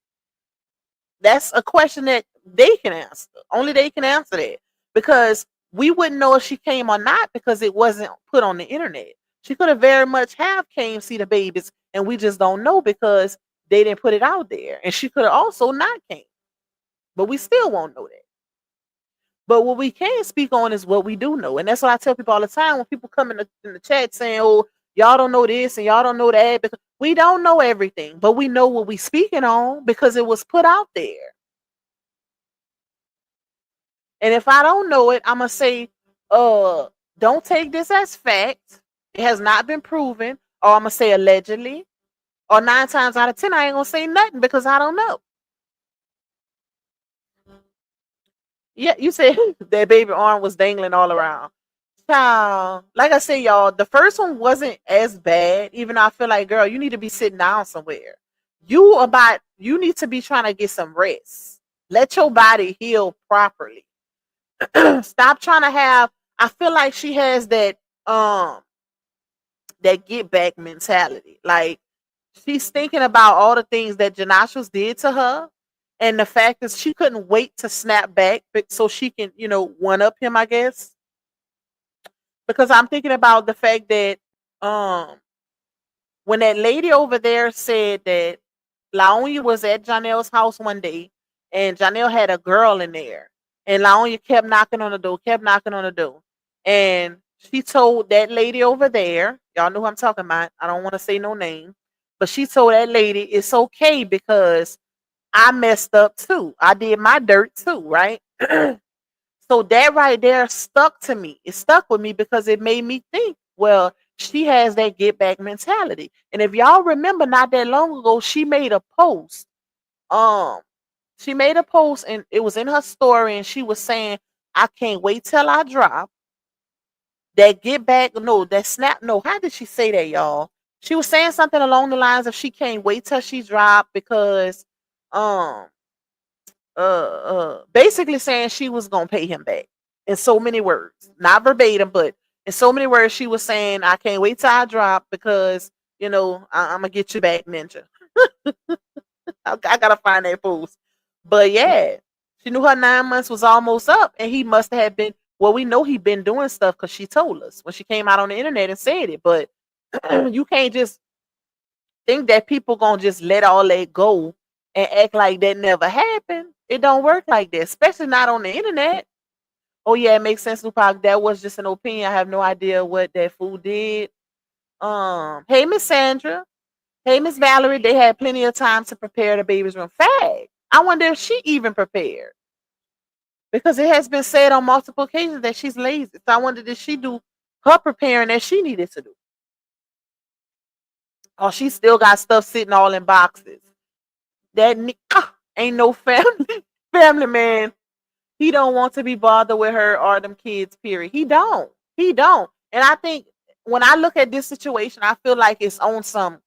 That's a question that they can answer. Only they can answer that, because we wouldn't know if she came or not because it wasn't put on the internet. She could have very much have came see the babies, and we just don't know because they didn't put it out there. And she could have also not came, but we still won't know that. But what we can speak on is what we do know, and that's what I tell people all the time when people come in the chat saying, "Oh, y'all don't know this and y'all don't know that," because we don't know everything, but we know what we speaking on because it was put out there. And if I don't know it, I'm gonna say, don't take this as fact. It has not been proven, or I'm gonna say allegedly, or 9 times out of 10, I ain't gonna say nothing because I don't know. Yeah, you said that baby arm was dangling all around. Child, like I said, y'all, the first one wasn't as bad. Even though I feel like, girl, you need to be sitting down somewhere. You need to be trying to get some rest. Let your body heal properly. Stop trying to have. I feel like she has that get back mentality. Like, she's thinking about all the things that Janashas did to her, and the fact is she couldn't wait to snap back so she can, one up him, I guess. Because I'm thinking about the fact that when that lady over there said that Laonya was at Johnell's house one day and Johnell had a girl in there, and Laonya kept knocking on the door, kept knocking on the door. And she told that lady over there, y'all know who I'm talking about, I don't want to say no name, but she told that lady it's okay because I messed up too. I did my dirt too, right? So that right there stuck to me. It stuck with me because it made me think, well, she has that get back mentality. And if y'all remember, not that long ago, she made a post. She made a post and it was in her story, and she was saying, I can't wait till I drop that get back. No, that snap. No, how did she say that, y'all? She was saying something along the lines of she can't wait till she dropped because um basically saying she was gonna pay him back in so many words, not verbatim, but in so many words, she was saying, "I can't wait till I drop because I'm gonna get you back, Ninja." I gotta find that post, but yeah, she knew her 9 months was almost up, and he must have been. Well, we know he been doing stuff because she told us when she came out on the internet and said it. But you can't just think that people gonna just let all that go and act like that never happened. It don't work like that, especially not on the internet. Oh yeah, it makes sense, Lupac. That was just an opinion. I have no idea what that fool did. Hey Miss Sandra. Hey Miss Valerie. They had plenty of time to prepare the baby's room. Fact. I wonder if she even prepared. Because it has been said on multiple occasions that she's lazy. So I wonder did she do her preparing that she needed to do. Or she still got stuff sitting all in boxes. That ain't no family man. He don't want to be bothered with her or them kids, period. He don't. He don't. And I think when I look at this situation, I feel like it's on some,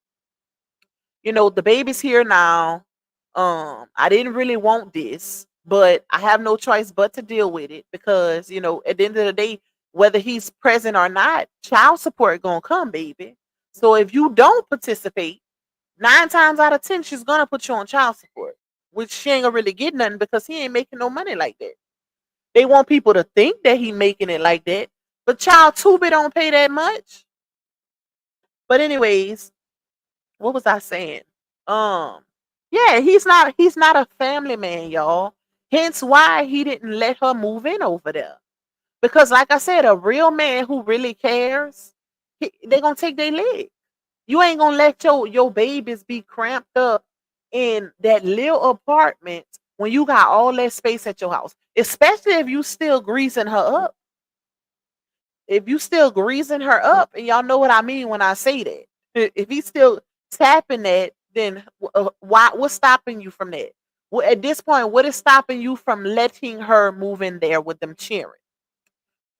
the baby's here now. I didn't really want this, but I have no choice but to deal with it because, at the end of the day, whether he's present or not, child support gonna come, baby. So if you don't participate, 9 times out of 10, she's gonna put you on child support, which she ain't gonna really get nothing because he ain't making no money like that. They want people to think that he making it like that, but child Tubi don't pay that much. But anyways, what was I saying? Um, yeah, he's not a family man, y'all. Hence why he didn't let her move in over there. Because, like I said, a real man who really cares, they gonna take their leg. You ain't gonna let your babies be cramped up in that little apartment when you got all that space at your house. Especially if you still greasing her up. If you still greasing her up, and y'all know what I mean when I say that. If he's still tapping that, then why? What's stopping you from that? Well, at this point, what is stopping you from letting her move in there with them cheering?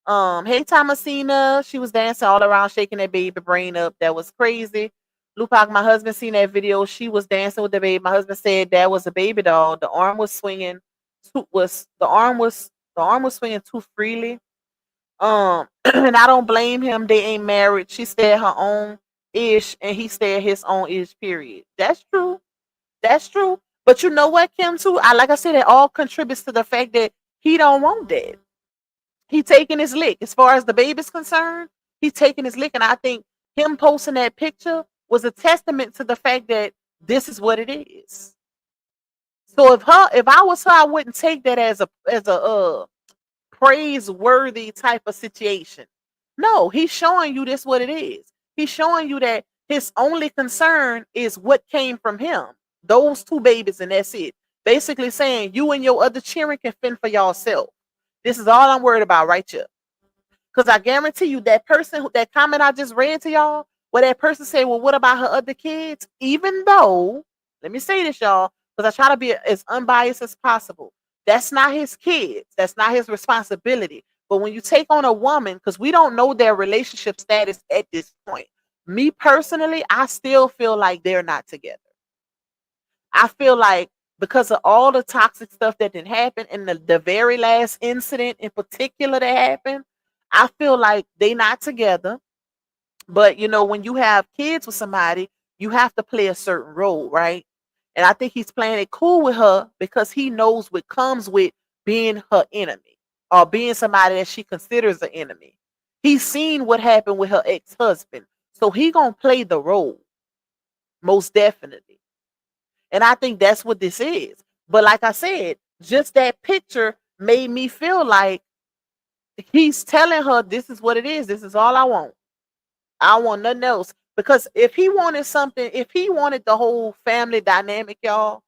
Hey Thomasina, she was dancing all around, shaking that baby brain up. That was crazy. Lupac, my husband seen that video. She was dancing with the baby. My husband said that was a baby doll. The arm was swinging. The arm was swinging too freely. And I don't blame him. They ain't married. She stayed her own ish, and he stayed his own ish. Period. That's true. That's true. But you know what, Kim? Too. Like I said, it all contributes to the fact that he don't want that. He taking his lick. As far as the baby's concerned, he's taking his lick, and I think him posting that picture was a testament to the fact that this is what it is. So if I was her, I wouldn't take that as a praiseworthy type of situation. No, he's showing you this what it is. He's showing you that his only concern is what came from him. Those two babies, and that's it. Basically saying you and your other children can fend for yourself. This is all I'm worried about right here. Because I guarantee you that that comment I just read to y'all, where that person said, well, what about her other kids? Even though, let me say this, y'all, because I try to be as unbiased as possible. That's not his kids. That's not his responsibility. But when you take on a woman, because we don't know their relationship status at this point, me personally, I still feel like they're not together. I feel like because of all the toxic stuff that didn't happen and the very last incident in particular that happened, I feel like they not together. But when you have kids with somebody, you have to play a certain role, right? And I think he's playing it cool with her because he knows what comes with being her enemy or being somebody that she considers an enemy. He's seen what happened with her ex-husband. So he gonna play the role, most definitely. And I think that's what this is. But like I said, just that picture made me feel like he's telling her this is what it is. This is all I want. I don't want nothing else. Because if he wanted something, if he wanted the whole family dynamic, y'all,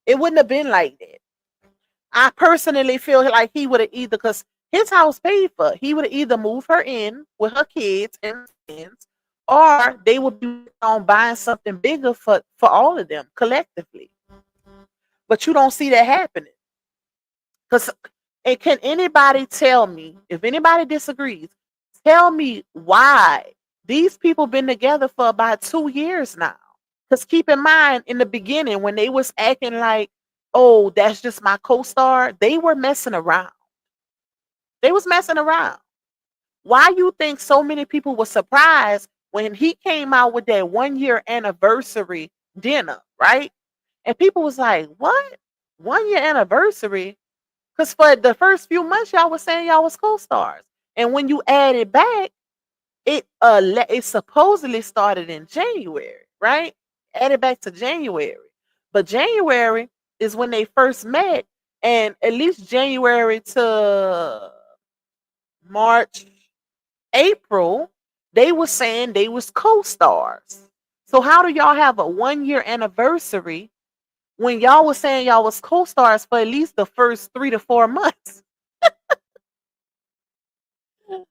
it wouldn't have been like that. I personally feel like he would have either, because his house paid for, he would have either moved her in with her kids and friends, or they would be on buying something bigger for all of them collectively. But you don't see that happening. Because, and can anybody tell me, if anybody disagrees, tell me why These people been together for about 2 years now. Because keep in mind, in the beginning, when they was acting like, oh, that's just my co-star, they were messing around. They was messing around. Why you think so many people were surprised when he came out with that 1 year anniversary dinner, right? And people was like, what? 1 year anniversary? Because for the first few months, y'all was saying y'all was co-stars. And when you add it back, it supposedly started in January, right? Added back to January. But January is when they first met, and at least January to March, April, they were saying they was co-stars. So how do y'all have a 1 year anniversary when y'all was saying y'all was co-stars for at least the first 3 to 4 months?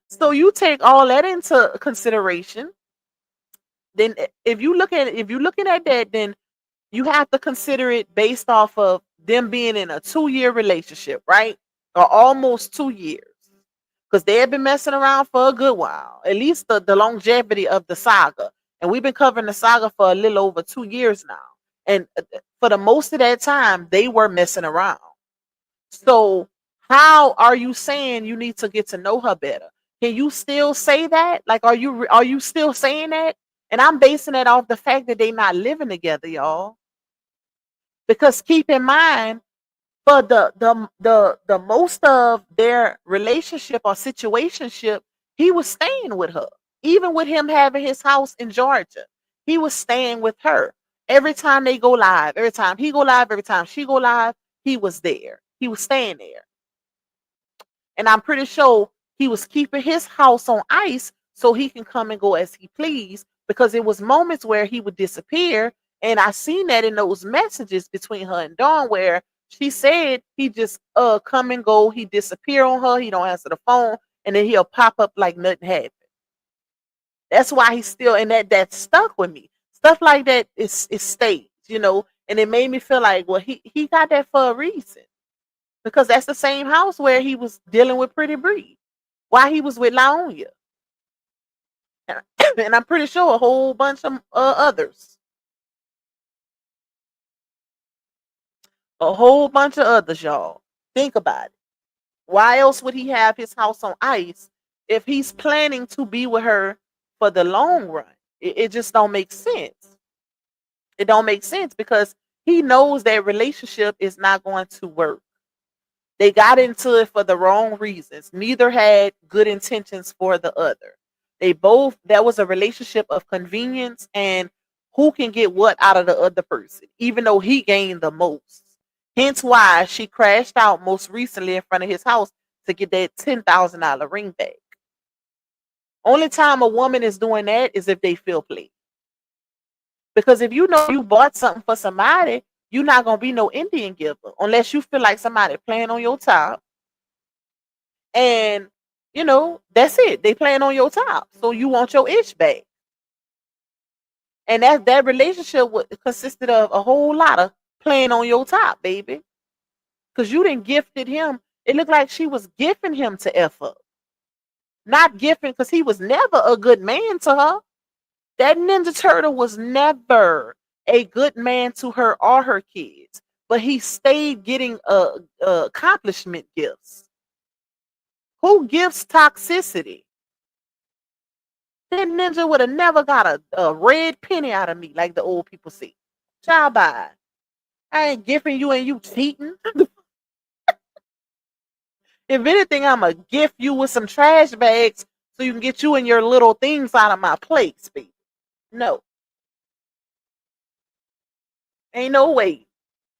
So you take all that into consideration. Then if you're looking at that, then you have to consider it based off of them being in a 2 year relationship, right? Or almost 2 years. Because they have been messing around for a good while, at least the longevity of the saga. And we've been covering the saga for a little over 2 years now. And for the most of that time, they were messing around. So how are you saying you need to get to know her better? Can you still say that? Like, are you still saying that? And I'm basing it off the fact that they not living together, y'all. Because keep in mind, for the most of their relationship or situationship, he was staying with her. Even with him having his house in Georgia, he was staying with her. Every time they go live, every time he go live, every time she go live, he was there. He was staying there. And I'm pretty sure he was keeping his house on ice so he can come and go as he pleased, because it was moments where he would disappear. And I seen that in those messages between her and Dawn, where she said he just come and go, he disappear on her, he don't answer the phone, and then he'll pop up like nothing happened. That's why he's still, and that stuck with me. Stuff like that is staged. And it made me feel like, well, he got that for a reason, because that's the same house where he was dealing with Pretty Bree, while he was with Laonia. And I'm pretty sure a whole bunch of others. A whole bunch of others, y'all. Think about it. Why else would he have his house on ice if he's planning to be with her for the long run? It just don't make sense. It don't make sense because he knows that relationship is not going to work. They got into it for the wrong reasons. Neither had good intentions for the other. That was a relationship of convenience and who can get what out of the other person, even though he gained the most. Hence why she crashed out most recently in front of his house to get that $10,000 ring back. Only time a woman is doing that is if they feel played. Because if you know you bought something for somebody, you're not going to be no Indian giver unless you feel like somebody playing on your top. And, that's it. They playing on your top. So you want your ish back. And that relationship consisted of a whole lot of playing on your top, baby. Because you didn't gifted him. It looked like she was gifting him to F up. Not gifting, because he was never a good man to her. That Ninja Turtle was never a good man to her or her kids. But he stayed getting accomplishment gifts. Who gives Toxicity? That ninja would have never got a red penny out of me, like the old people say. Child bye. I ain't gifting you and you cheating. If anything, I'ma gift you with some trash bags so you can get you and your little things out of my place, baby. No. Ain't no way.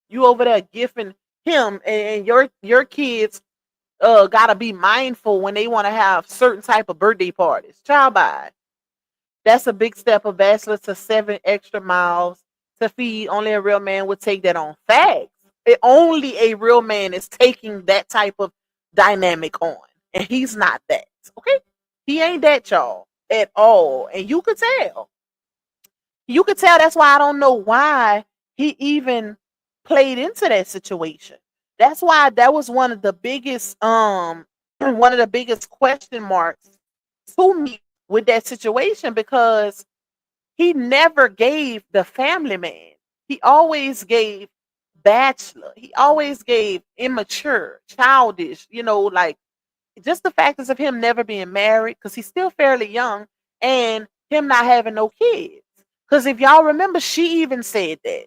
You over there gifting him, and your kids gotta be mindful when they want to have certain type of birthday parties. Child bye. That's a big step of bachelor to 7 extra miles to feed. Only a real man would take that on. Facts. Only a real man is taking that type of dynamic on. And he's not that. Okay? He ain't that, y'all, at all. And you could tell. You could tell. That's why I don't know why he even played into that situation. That's why that was one of the biggest question marks to me with that situation because he never gave the family man. He always gave bachelor. He always gave immature, childish, like just the factors of him never being married because he's still fairly young and him not having no kids. Because if y'all remember, she even said that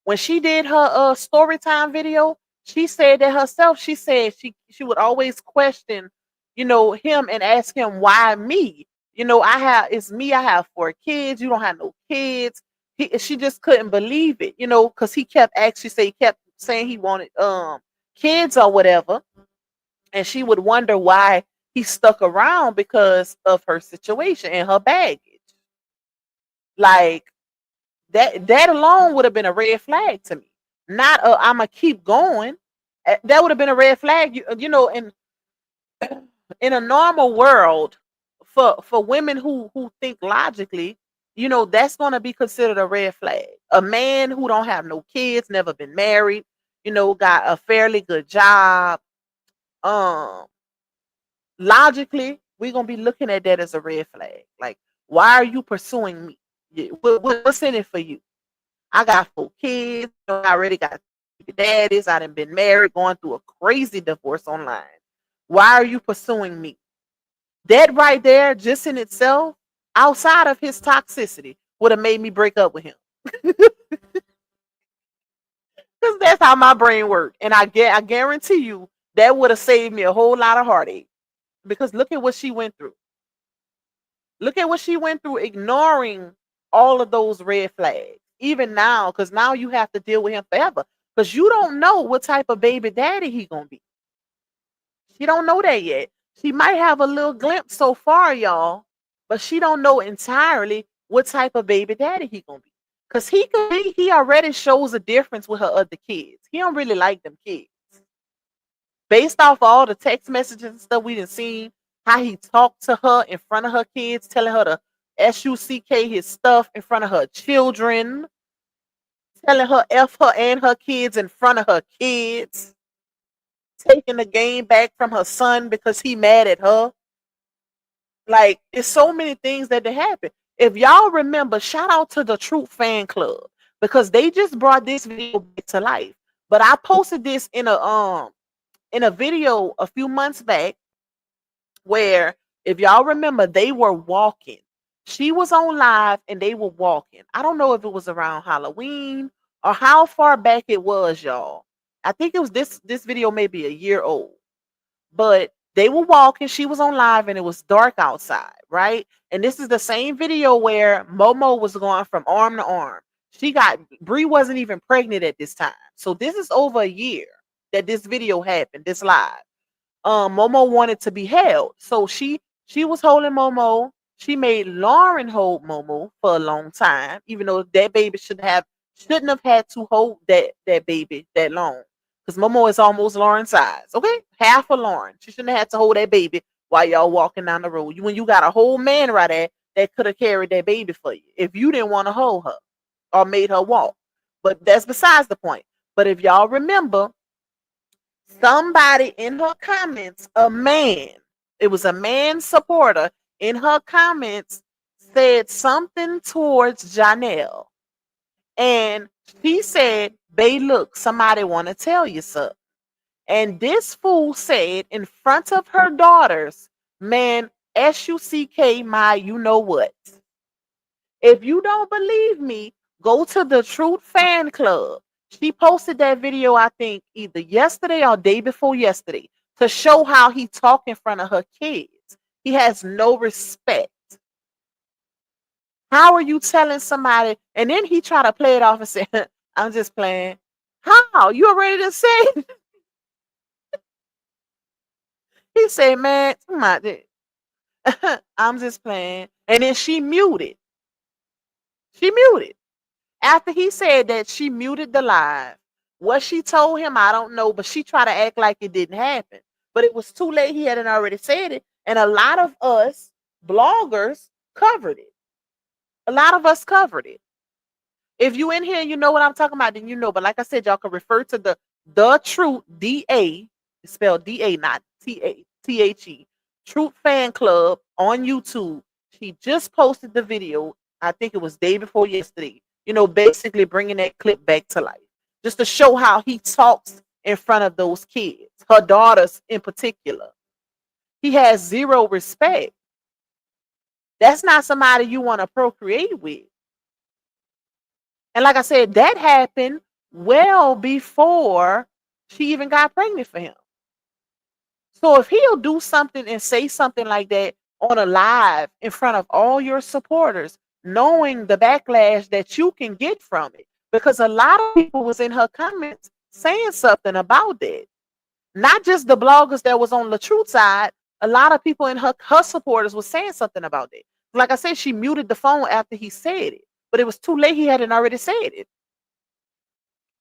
when she did her story time video, she said that herself. She said she would always question, him and ask him why me. It's me. I have 4 kids. You don't have no kids. She just couldn't believe it, because he kept he kept saying he wanted kids or whatever, and she would wonder why he stuck around because of her situation and her baggage. Like that alone would have been a red flag to me. Not I'ma keep going. That would have been a red flag. In a normal world, for women who think logically, that's going to be considered a red flag. A man who don't have no kids, never been married, got a fairly good job. Um, Logically, we're gonna be looking at that as a red flag. Like, why are you pursuing me? What's in it for you? I got 4 kids. I already got daddies. I done been married, going through a crazy divorce online. Why are you pursuing me? That right there, just in itself, outside of his toxicity, would have made me break up with him. Because that's how my brain works. And I guarantee you that would have saved me a whole lot of heartache. Because look at what she went through. Look at what she went through, ignoring all of those red flags. Even now, because now you have to deal with him forever. Because you don't know what type of baby daddy he gonna be. She don't know that yet. She might have a little glimpse so far, y'all, but she don't know entirely what type of baby daddy he gonna be. Because he already shows a difference with her other kids. He don't really like them kids. Based off all the text messages and stuff we done seen, how he talked to her in front of her kids, telling her to SUCK his stuff in front of her children, telling her F her and her kids in front of her kids, taking the game back from her son because he mad at her. Like, it's so many things that happen. If y'all remember, shout out to the Truth Fan Club because they just brought this video back to life. But I posted this in a video a few months back where, if y'all remember, they were walking. She was on live and they were walking. I don't know if it was around Halloween or how far back it was, y'all. I think it was this video may be a year old. But they were walking, she was on live, and it was dark outside, right? And this is the same video where Momo was going from arm to arm. Bree wasn't even pregnant at this time. So this is over a year that this video happened, this live. Momo wanted to be held. So she was holding Momo. She made Lauren hold Momo for a long time, even though that baby shouldn't have had to hold that baby that long. Because Momo is almost Lauren's size. Okay? Half of Lauren. She shouldn't have had to hold that baby while y'all walking down the road. When you got a whole man right there that could have carried that baby for you if you didn't want to hold her or made her walk. But that's besides the point. But if y'all remember, somebody in her comments, it was a man supporter in her comments, said something towards Johnell. And she said, "Babe, look, somebody want to tell you something." And this fool said in front of her daughters, "Man, SUCK my you know what." If you don't believe me, go to the Truth Fan Club. She posted that video, I think, either yesterday or day before yesterday, to show how he talk in front of her kids. He has no respect. How are you telling somebody? And then he try to play it off and say, "I'm just playing." How? You already done said? He said, "Man, come on, I'm just playing." And then she muted. She muted. After he said that, she muted the live. What she told him, I don't know, but she tried to act like it didn't happen. But it was too late. He hadn't already said it. And a lot of us bloggers covered it. A lot of us covered it. If you in here, you know what I'm talking about, then you know. But like I said, y'all can refer to the Truth, DA, it's spelled DA, not TATHE, Truth Fan Club on YouTube. He just posted the video. I think it was day before yesterday. Basically bringing that clip back to life, just to show how he talks in front of those kids, her daughters in particular. He has zero respect. That's not somebody you want to procreate with. And like I said, that happened well before she even got pregnant for him. So if he'll do something and say something like that on a live in front of all your supporters, knowing the backlash that you can get from it, because a lot of people was in her comments saying something about that. Not just the bloggers that was on the truth side, a lot of people in her supporters was saying something about that. Like I said, she muted the phone after he said it, but it was too late. He hadn't already said it.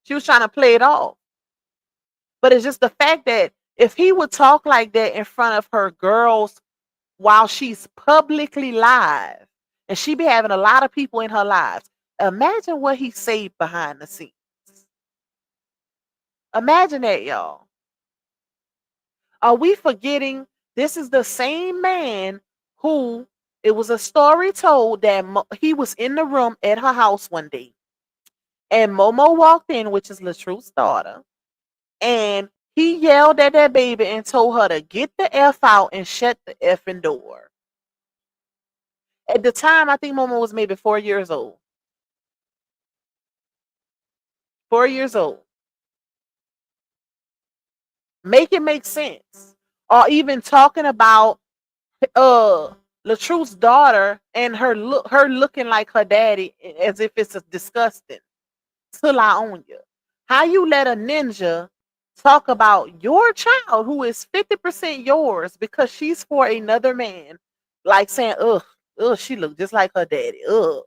She was trying to play it off. But it's just the fact that if he would talk like that in front of her girls while she's publicly live, and she be having a lot of people in her lives, imagine what he saved behind the scenes. Imagine that, y'all. Are we forgetting this is the same man who it was a story told that he was in the room at her house one day, and Momo walked in, which is LaTruth's daughter, and he yelled at that baby and told her to get the F out and shut the effing door. At the time, I think Momo was maybe 4 years old. 4 years old. Make it make sense. Or even talking about LaTruth's daughter and her looking like her daddy as if it's a disgusting. Till I own you. How you let a ninja talk about your child who is 50% yours because she's for another man, like saying, ugh, she look just like her daddy. Ugh.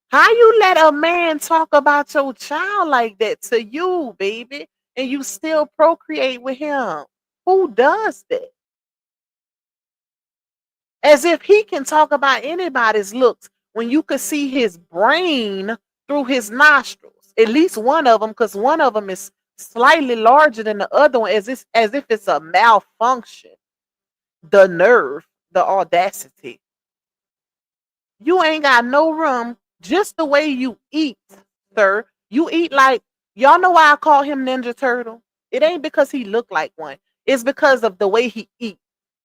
How you let a man talk about your child like that to you, baby, and you still procreate with him? Who does that? As if he can talk about anybody's looks when you could see his brain through his nostrils. At least one of them, because one of them is slightly larger than the other one, as if it's a malfunction. The nerve, the audacity. You ain't got no room. Just the way you eat, sir. You eat like, y'all know why I call him Ninja Turtle? It ain't because he looked like one. It's because of the way he eat.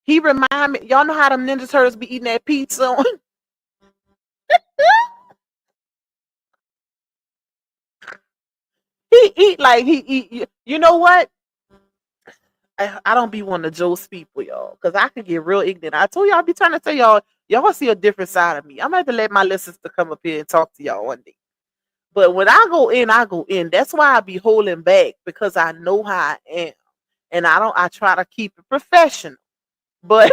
He remind me, y'all know how them Ninja Turtles be eating that pizza? He eat like he eat. You know what? I don't be one of Joe's people, y'all, because I can get real ignorant. I told y'all I be trying to tell y'all see a different side of me. I'm gonna have to let my little sister come up here and talk to y'all one day. But when I go in, I go in. That's why I be holding back, because I know how I am, and I try to keep it professional. But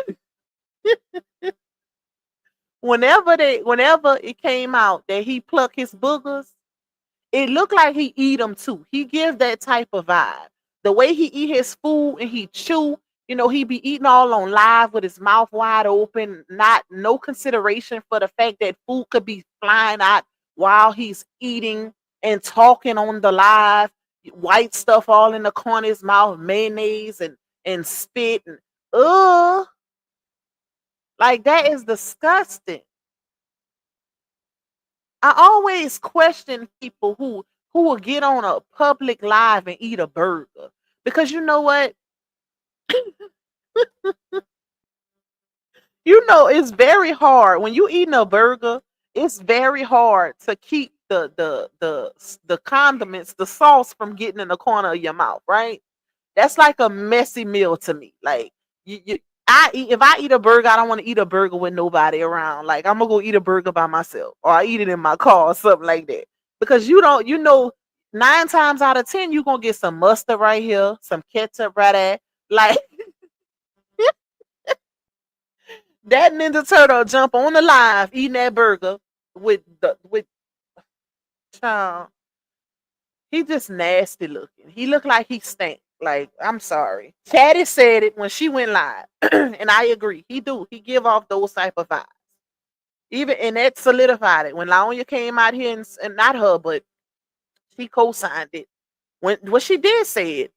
whenever it came out that he plucked his boogers, it looked like he eat them too. He gives that type of vibe. The way he eat his food and he chew, he be eating all on live with his mouth wide open, no consideration for the fact that food could be flying out while he's eating and talking on the live. White stuff all in the corner of his mouth, mayonnaise and spit and like that is disgusting. I always question people who will get on a public live and eat a burger, because you know what? It's very hard when you eating a burger. It's very hard to keep the condiments, the sauce from getting in the corner of your mouth, right? That's like a messy meal to me. Like if I eat a burger, I don't want to eat a burger with nobody around. Like I'm gonna go eat a burger by myself, or I eat it in my car or something like that. Because 9 times out of 10 you're gonna get some mustard right here, some ketchup right there. Like that Ninja Turtle jump on the live eating that burger with child. He just nasty looking. He looked like he stank. Like, I'm sorry. Chatty said it when she went live. And I agree. He do. He give off those type of vibes. Even and that solidified it. When Laonia came out here and not her, but she co-signed it. When she did say it,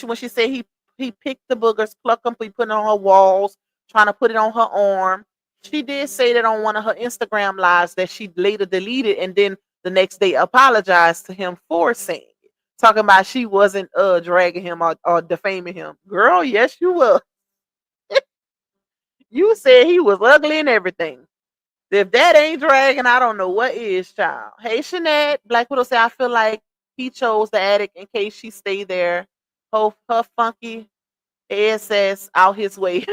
when she said he picked the boogers, plucked them, he put it on her walls, trying to put it on her arm. She did say that on one of her Instagram lives that she later deleted and then the next day apologized to him for saying it. Talking about she wasn't dragging him or defaming him. Girl, yes you were. You said he was ugly and everything. If that ain't dragging, I don't know what is, child. Hey, Shanette. Black Widow say, I feel like he chose the attic in case she stayed there. Her funky ass out his way.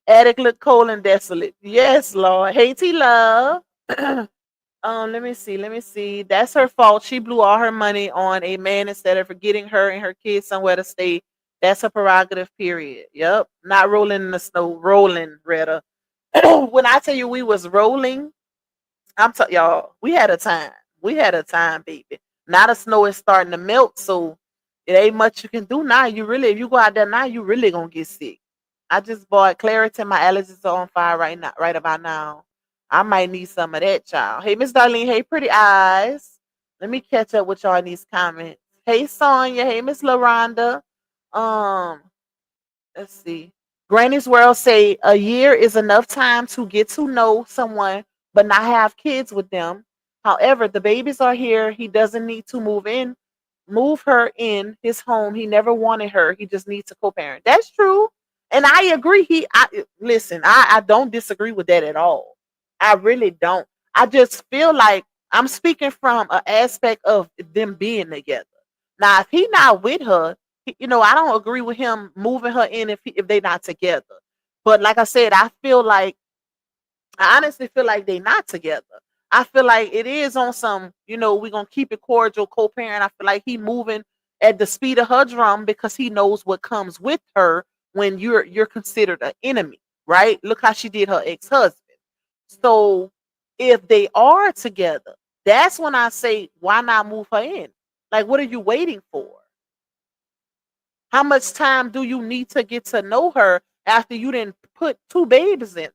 Attic look cold and desolate. Yes, Lord. Hey, T Love. Let me see. Let me see. That's her fault. She blew all her money on a man instead of getting her and her kids somewhere to stay. That's her prerogative, period. Yep. Not rolling in the snow. Rolling, Retta. When I tell you we was rolling, y'all, we had a time. We had a time, baby. Now the snow is starting to melt, so it ain't much you can do now. You really, if you go out there now, you really gonna get sick. I just bought Claritin. My allergies are on fire right now, right about now. I might need some of that, child. Hey, Miss Darlene. Hey, pretty eyes. Let me catch up with y'all in these comments. Hey, Sonya. Hey, Miss LaRonda. Um, let's see. Granny's World say a year is enough time to get to know someone, but not have kids with them. However, the babies are here. He doesn't need to move her in his home. He never wanted her. He just needs to co-parent. That's true. And I agree. Listen, I don't disagree with that at all. I really don't. I just feel like I'm speaking from an aspect of them being together. Now, if he not with her, I don't agree with him moving her in if they not together. But like I said, I honestly feel like they not together. I feel like it is on some, we're gonna keep it cordial, co-parent. I feel like he moving at the speed of her drum because he knows what comes with her when you're considered an enemy, right? Look how she did her ex-husband. So if they are together, that's when I say, why not move her in? Like, what are you waiting for? How much time do you need to get to know her after you didn't put two babies in her?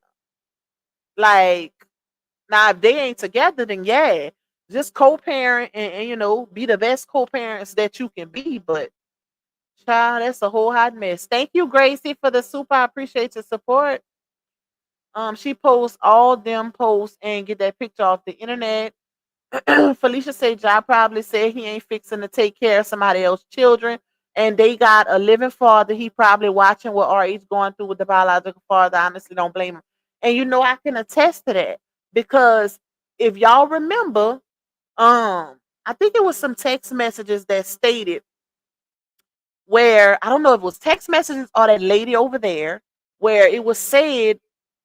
Like, now if they ain't together, then yeah, just co-parent and be the best co-parents that you can be. But child, that's a whole hot mess. Thank you, Gracie, for the super. I appreciate your support. She posts all them posts and get that picture off the internet. Felicia said Job probably said he ain't fixing to take care of somebody else's children. And they got a living father. He probably watching what RH going through with the biological father. I honestly don't blame him. And I can attest to that. Because if y'all remember, I think it was some text messages that stated where I don't know if it was text messages or that lady over there where it was said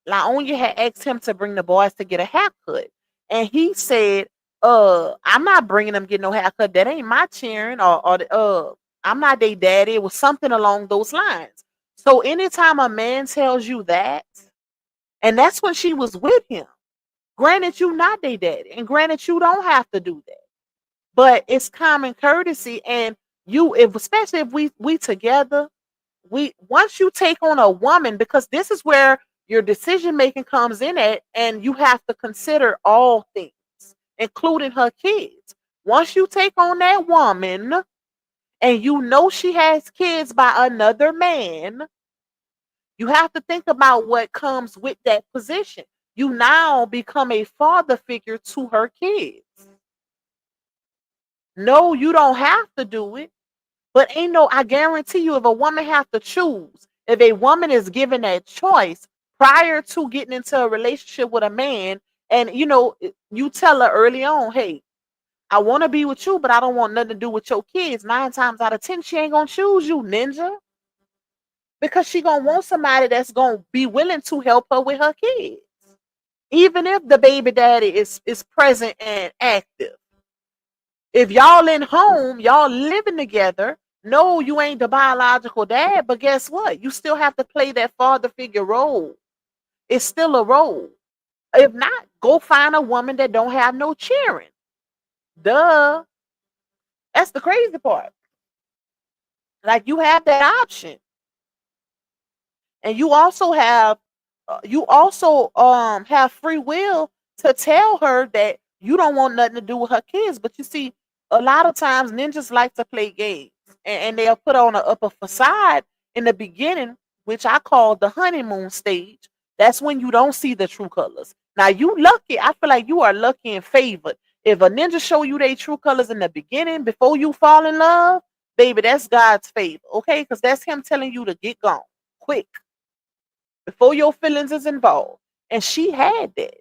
Laonya had asked him to bring the boys to get a haircut. And he said, I'm not bringing them get no haircut. That ain't my cheering or I'm not their daddy. It was something along those lines. So anytime a man tells you that, and that's when she was with him, granted you not their daddy, and granted you don't have to do that. But it's common courtesy, and especially if we together, once you take on a woman, because this is where your decision making comes in at, and you have to consider all things, including her kids. Once you take on that woman and she has kids by another man, you have to think about what comes with that position. You now become a father figure to her kids. No, you don't have to do it. But I guarantee you, if a woman have to choose, if a woman is given that choice prior to getting into a relationship with a man, and you tell her early on, hey, I want to be with you, but I don't want nothing to do with your kids. 9 times out of 10, she ain't gonna choose you, ninja, because she gonna want somebody that's gonna be willing to help her with her kids, even if the baby daddy is present and active. If y'all in home, y'all living together, no, you ain't the biological dad, but guess what? You still have to play that father figure role. It's still a role. If not, go find a woman that don't have no cheering. Duh. That's the crazy part. Like, you have that option. And you also have have free will to tell her that you don't want nothing to do with her kids. But you see, a lot of times ninjas like to play games, and they'll put on an upper facade in the beginning which I call the honeymoon stage. That's when you don't see the true colors. Now you lucky. I feel like you are lucky and favored. If a ninja show you their true colors in the beginning before you fall in love, baby, that's God's favor, okay? Because that's him telling you to get gone quick before your feelings is involved. And she had that.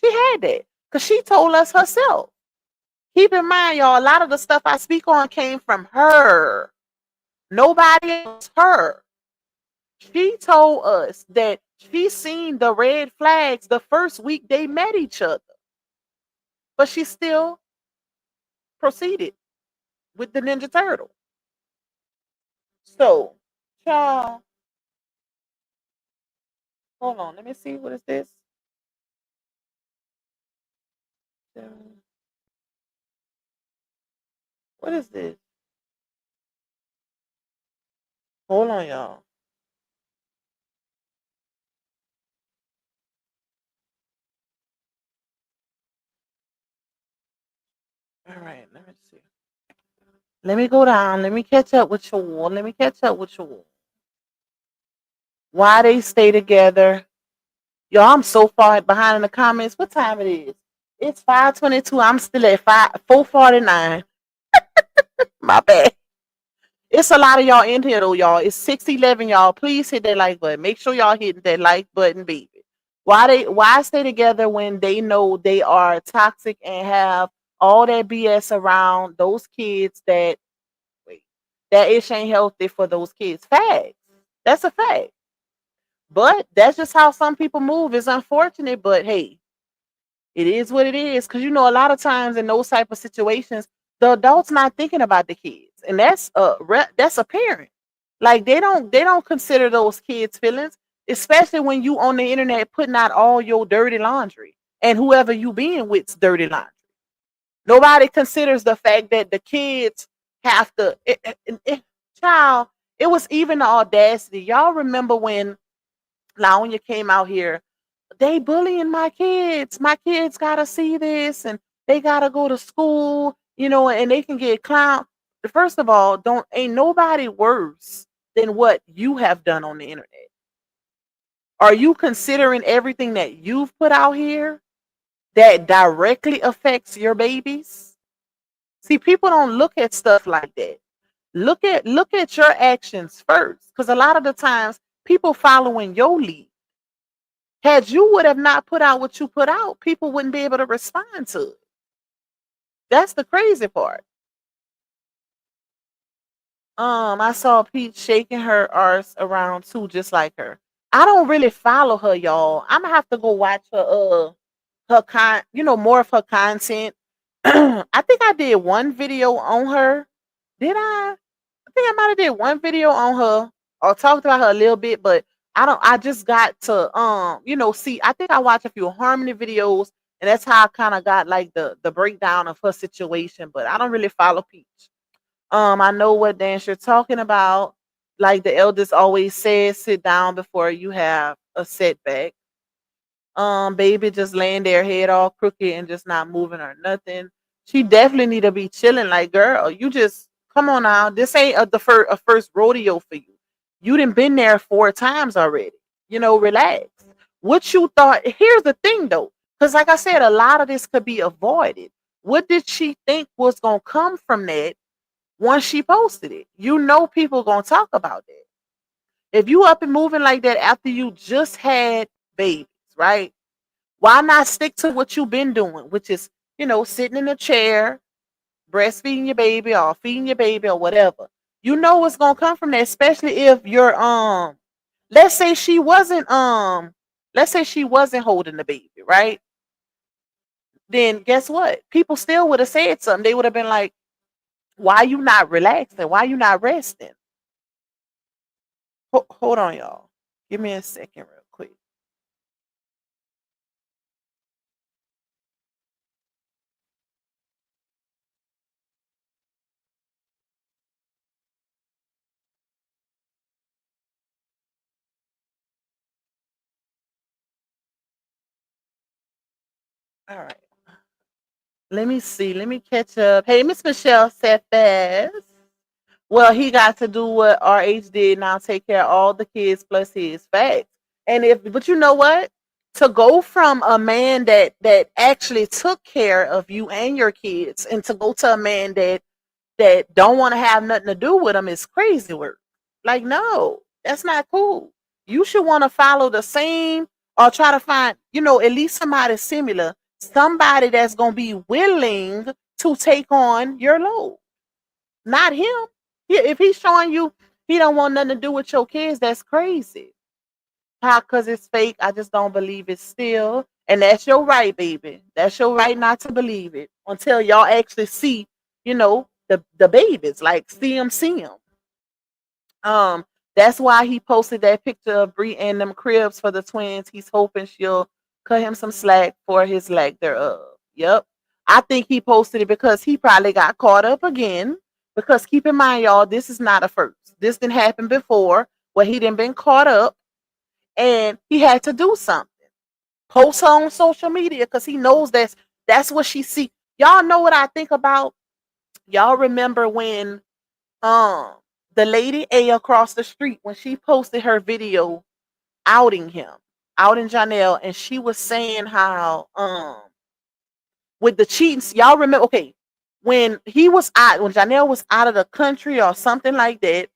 She had that because she told us herself. Keep in mind, y'all, a lot of the stuff I speak on came from her. Nobody else, her. She told us that she seen the red flags the first week they met each other, but she still proceeded with the Ninja Turtle. So, child, hold on, let me see what is this. What is this? Hold on, y'all. All right, let me see. Let me go down. Let me catch up with you. Let me catch up with you. Why they stay together? Yo, I'm so far behind in the comments. What time it is? It's 5:22. I'm still at 4:49. My bad. It's a lot of y'all in here though, y'all. It's 6:11, y'all. Please hit that like button. Make sure y'all hitting that like button, baby. Why stay together when they know they are toxic and have all that BS around those kids that wait, that it ain't healthy for those kids. Facts. That's a fact. But that's just how some people move. It's unfortunate, but hey, it is what it is. Cause you know, a lot of times in those type of situations, the adults not thinking about the kids, and that's a parent. Like they don't consider those kids' feelings, especially when you on the internet putting out all your dirty laundry and whoever you being with's dirty laundry. Nobody considers the fact that the kids have to. Child, it was even the audacity. Y'all remember when Laonia came out here, they bullying my kids. My kids gotta see this and they gotta go to school, and they can get clown. First of all, don't ain't nobody worse than what you have done on the internet. Are you considering everything that you've put out here that directly affects your babies? See, people don't look at stuff like that. Look at your actions first. Because a lot of the times people following your lead. Had you would have not put out what you put out, people wouldn't be able to respond to it. That's the crazy part. I saw Pete shaking her arse around too, just like her. I don't really follow her, y'all. I'm gonna have to go watch more of her content. I think I did one video on her. Did I? I think I might have did one video on her or talked about her a little bit, but I just got to see. I think I watched a few Harmony videos, and that's how I kind of got like the breakdown of her situation. But I don't really follow Peach. I know what dance you're talking about. Like the elders always says, sit down before you have a setback. Baby just laying there head all crooked and just not moving or nothing. She definitely need to be chilling. Like, girl, you just come on now. This ain't a first rodeo for you. You done been there 4 times already. Relax. What you thought? Here's the thing though, because like I said, a lot of this could be avoided. What did she think was gonna come from that once she posted it? People gonna talk about that. If you up and moving like that after you just had babies, right? Why not stick to what you've been doing, which is, sitting in a chair, breastfeeding your baby or feeding your baby or whatever. You know what's gonna come from that, especially if you're let's say she wasn't holding the baby, right? Then guess what? People still would have said something. They would have been like, why you not relaxing? Why you not resting? Hold on, y'all. Give me a second real quick. All right. Let me see. Let me catch up. Hey, Miss Michelle said fast. Well, he got to do what RH did now, take care of all the kids plus his facts. And if but you know what? To go from a man that actually took care of you and your kids and to go to a man that don't want to have nothing to do with them is crazy work. Like, no, that's not cool. You should want to follow the same or try to find, at least somebody similar, somebody that's gonna be willing to take on your load. Not him. If he's showing you he don't want nothing to do with your kids, that's crazy. How? Because it's fake. I just don't believe it still. And that's your right, baby. That's your right not to believe it until y'all actually see, the babies. Like, see them. Um, that's why he posted that picture of Bree and them cribs for the twins. He's hoping she'll cut him some slack for his lack thereof. Yep. I think he posted it because he probably got caught up again. Because keep in mind, y'all, this is not a first. This didn't happen before where he didn't been caught up and he had to do something. Post her on social media because he knows that's what she see. Y'all know what I think about? Y'all remember when um the lady A across the street when she posted her video outing him, outing Johnell, and she was saying how with the cheating, y'all remember, okay, when Johnell was out of the country or something like that,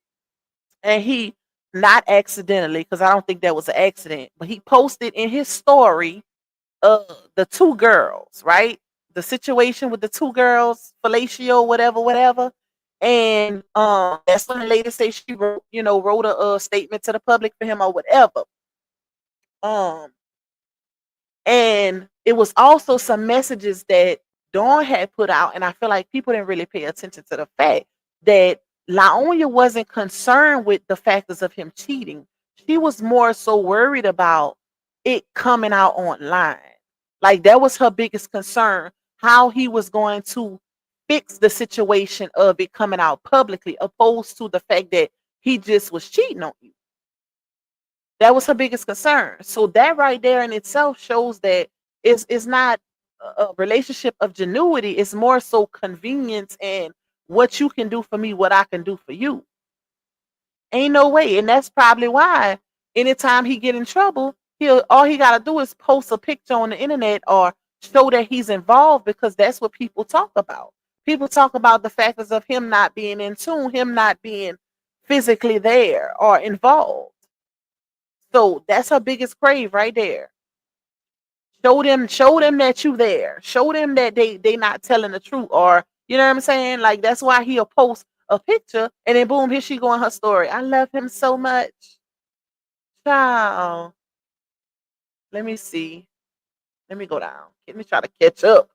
and he not accidentally, because I don't think that was an accident, but he posted in his story the two girls, right? The situation with the two girls, fellatio, whatever, whatever. And that's when the lady say she wrote a statement to the public for him or whatever. Um, and it was also some messages that Dawn had put out, and I feel like people didn't really pay attention to the fact that Laonya wasn't concerned with the factors of him cheating. She was more so worried about it coming out online. Like, that was her biggest concern, how he was going to fix the situation of it coming out publicly, opposed to the fact that he just was cheating on you. That was her biggest concern. So that right there in itself shows that it's not a relationship of genuity. It's more so convenience and what you can do for me, what I can do for you. Ain't no way. And that's probably why anytime he get in trouble, all he gotta do is post a picture on the internet or show that he's involved, because that's what people talk about. People talk about the factors of him not being in tune, him not being physically there or involved. So that's her biggest crave right there. Show them that you there. Show them that they not telling the truth, or you know what I'm saying? Like, that's why he'll post a picture and then boom, here she go in her story. I love him so much. Child. Let me see. Let me go down. Let me try to catch up.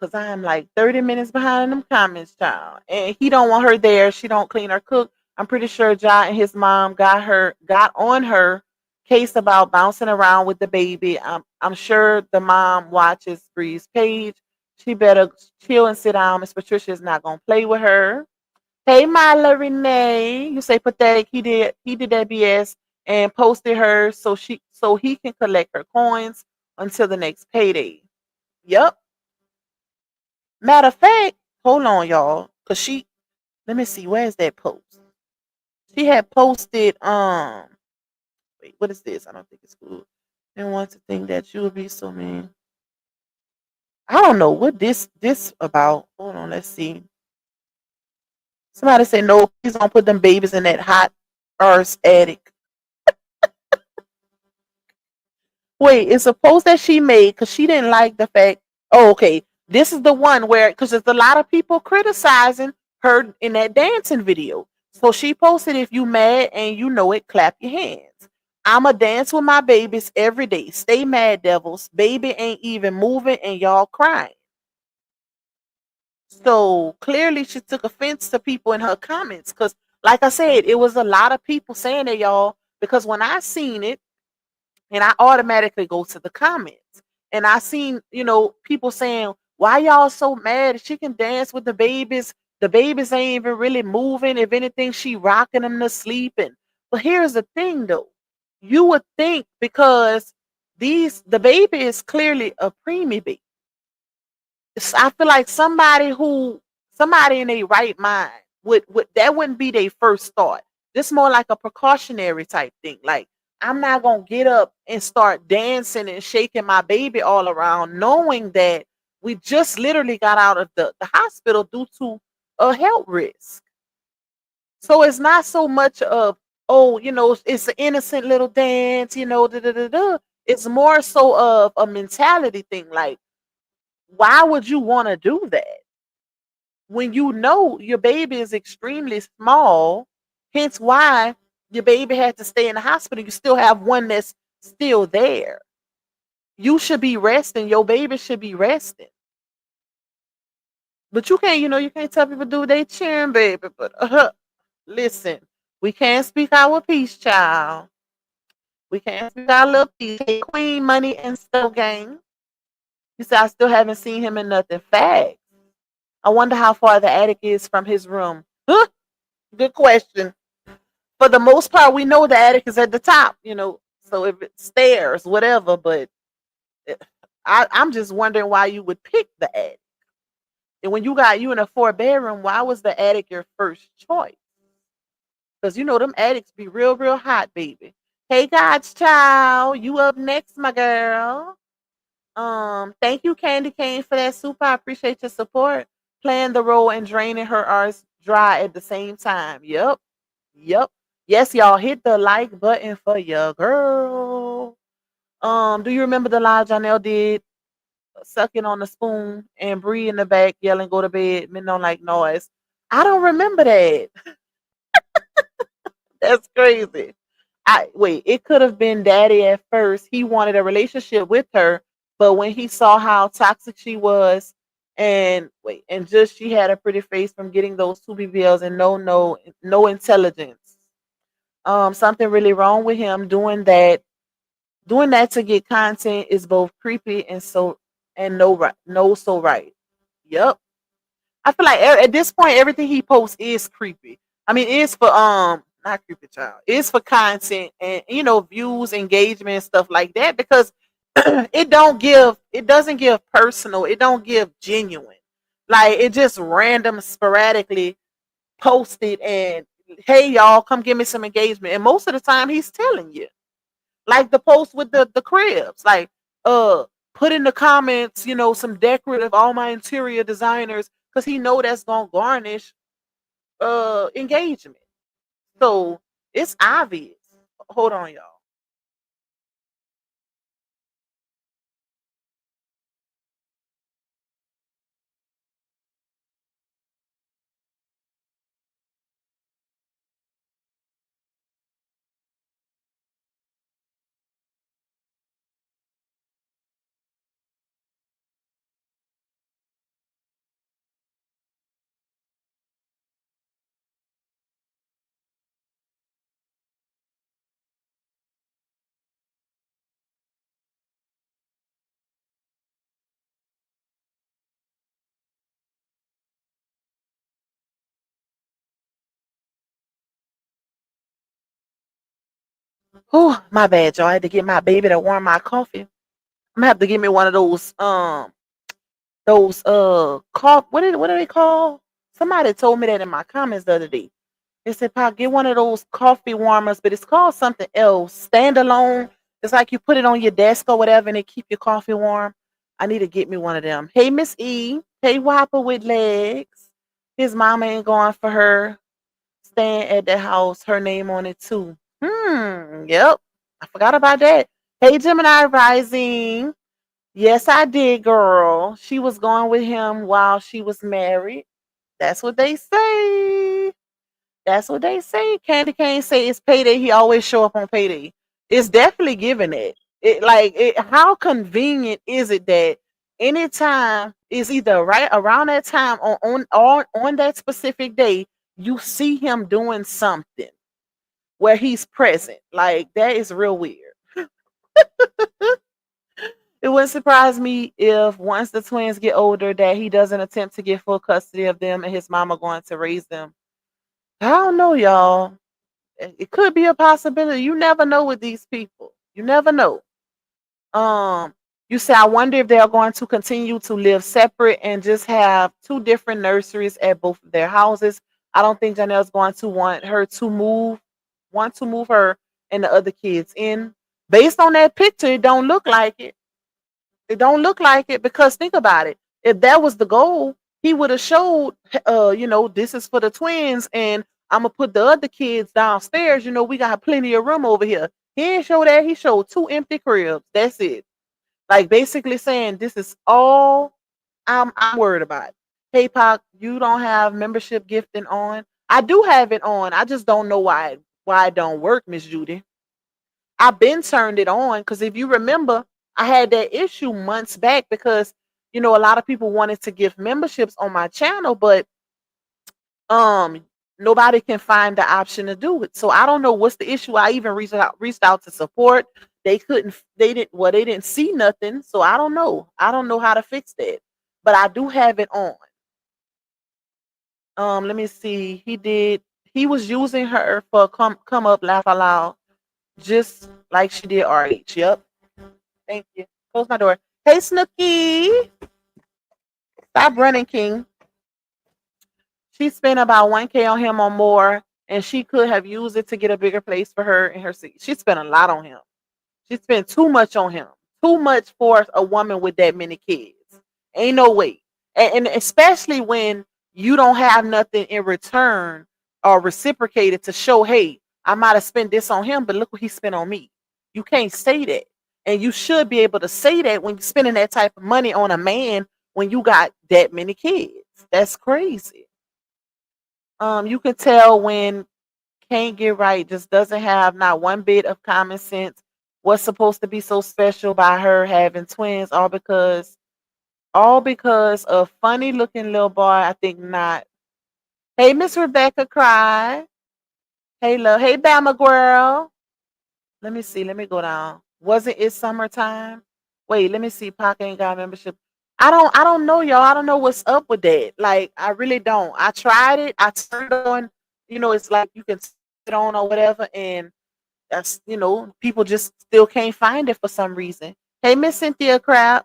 Cause I am like 30 minutes behind in them comments, child. And he don't want her there. She don't clean or cook. I'm pretty sure Ja and his mom got on her case about bouncing around with the baby. I'm sure the mom watches Bree's page. She better chill and sit down. Miss Patricia is not gonna play with her. Hey, Myla Renee. You say pathetic. He did that BS and posted her so he can collect her coins until the next payday. Yep. Matter of fact, hold on, y'all, cause let me see, where's that post? She had posted, wait, what is this? I don't think it's good. And want to think that you would be so mean. I don't know what this about. Hold on, let's see. Somebody say no, please don't put them babies in that hot earth attic. Wait, it's a post that she made because she didn't like the fact. Oh, okay. This is the one where, because there's a lot of people criticizing her in that dancing video. So she posted, if you mad and you know it, clap your hands. I'ma dance with my babies every day. Stay mad, devils. Baby ain't even moving and y'all crying. So clearly she took offense to people in her comments. Because, like I said, it was a lot of people saying that, y'all. Because when I seen it, and I automatically go to the comments. And I seen, people saying, why y'all so mad? She can dance with the babies. The babies ain't even really moving. If anything, she rocking them to sleep. But here's the thing though. You would think, because the baby is clearly a preemie baby. I feel like somebody in their right mind would that wouldn't be their first thought. This more like a precautionary type thing. Like, I'm not gonna get up and start dancing and shaking my baby all around, knowing that we just literally got out of the hospital due to a health risk. So it's not so much of, oh, it's an innocent little dance, da da da da. It's more so of a mentality thing. Like, why would you want to do that when you know your baby is extremely small? Hence why your baby had to stay in the hospital. You still have one that's still there. You should be resting. Your baby should be resting. But you can't, you can't tell people do they cheering, baby. But listen, we can't speak our piece, child. We can't speak our little piece. Hey, Queen Money and Stuff Gang. You said I still haven't seen him in nothing. Facts. I wonder how far the attic is from his room. Huh? Good question. For the most part, we know the attic is at the top. So if it's stairs, whatever. But I'm just wondering why you would pick the attic. And when you in a 4-bedroom, why was the attic your first choice? Because them attics be real, real hot, baby. Hey, God's child, you up next, my girl. Thank you, Candy Cane, for that soup. I appreciate your support. Playing the role and draining her arse dry at the same time. Yep. Yep. Yes, y'all hit the like button for your girl. Do you remember the live Johnell did sucking on the spoon and Bree in the back yelling go to bed, men don't like noise? I don't remember that. That's crazy. It could have been daddy at first. He wanted a relationship with her, but when he saw how toxic she was, and just she had a pretty face from getting those two BBLs and no intelligence. Something really wrong with him doing that. Doing that to get content is both creepy and no so right. Yep. I feel like at this point everything he posts is creepy. I mean, it's for not creepy child. It's for content and views, engagement, stuff like that because it doesn't give personal, it don't give genuine. Like it just random sporadically posted and hey y'all come give me some engagement. And most of the time he's telling you. Like the post with the cribs, like put in the comments, some decorative all my interior designers because he know that's gonna garnish engagement. So it's obvious. Hold on, y'all. Oh, my bad, y'all. I had to get my baby to warm my coffee. I'm gonna have to give me one of those what are they called? Somebody told me that in my comments the other day. They said, Pop, get one of those coffee warmers, but it's called something else. Standalone. It's like you put it on your desk or whatever and it keep your coffee warm. I need to get me one of them. Hey, Miss E. Hey, Whopper with legs. His mama ain't going for her. Staying at the house. Her name on it too. Yep. I forgot about that. Hey, Gemini Rising. Yes, I did, girl. She was going with him while she was married. That's what they say. That's what they say. Candy Cane say it's payday. He always show up on payday. It's definitely giving it. How convenient is it that anytime is either right around that time or on that specific day, you see him doing something where he's present. Like that is real weird. It wouldn't surprise me if once the twins get older that he doesn't attempt to get full custody of them and his mama going to raise them. I don't know, y'all. It could be a possibility. You never know with these people. You never know. Um, you say I wonder if they are going to continue to live separate and just have two different nurseries at both of their houses. I don't think Johnell's going to want to move her and the other kids in. Based on that picture, it don't look like it. It don't look like it because think about it. If that was the goal, he would have showed, this is for the twins, and I'm gonna put the other kids downstairs. We got plenty of room over here. He didn't show that. He showed two empty cribs. That's it. Like basically saying this is all I'm worried about. Hey Pac, you don't have membership gifting on. I do have it on. I just don't know why it don't work, Miss Judy. I've been turned it on because if you remember, I had that issue months back because a lot of people wanted to give memberships on my channel, but um nobody can find the option to do it. So I don't know what's the issue. I even reached out to support. They didn't see nothing. So I don't know. I don't know how to fix that. But I do have it on. Let me see. He was using her for come up laugh out loud, just like she did RH. Yep. Thank you. Close my door. Hey Snooky. Stop running, King. She spent about 1K on him or more, and she could have used it to get a bigger place for her in her seat. She spent a lot on him. She spent too much on him. Too much for a woman with that many kids. Ain't no way. And especially when you don't have nothing in return or reciprocated to show, hey, I might have spent this on him, but look what he spent on me. You can't say that. And you should be able to say that when you're spending that type of money on a man when you got that many kids. That's crazy. You can tell when can't get right, just doesn't have not one bit of common sense. What's supposed to be so special by her having twins, all because of funny looking little boy? I think not. Hey, Miss Rebecca Cry. Hey, love. Hey, Bama girl. Let me see. Let me go down. Wasn't it summertime? Wait, let me see. Pac ain't got membership. I don't know, y'all. I don't know what's up with that. Like, I really don't. I tried it. I turned it on. It's like you can turn it on or whatever, and that's people just still can't find it for some reason. Hey, Miss Cynthia Crab.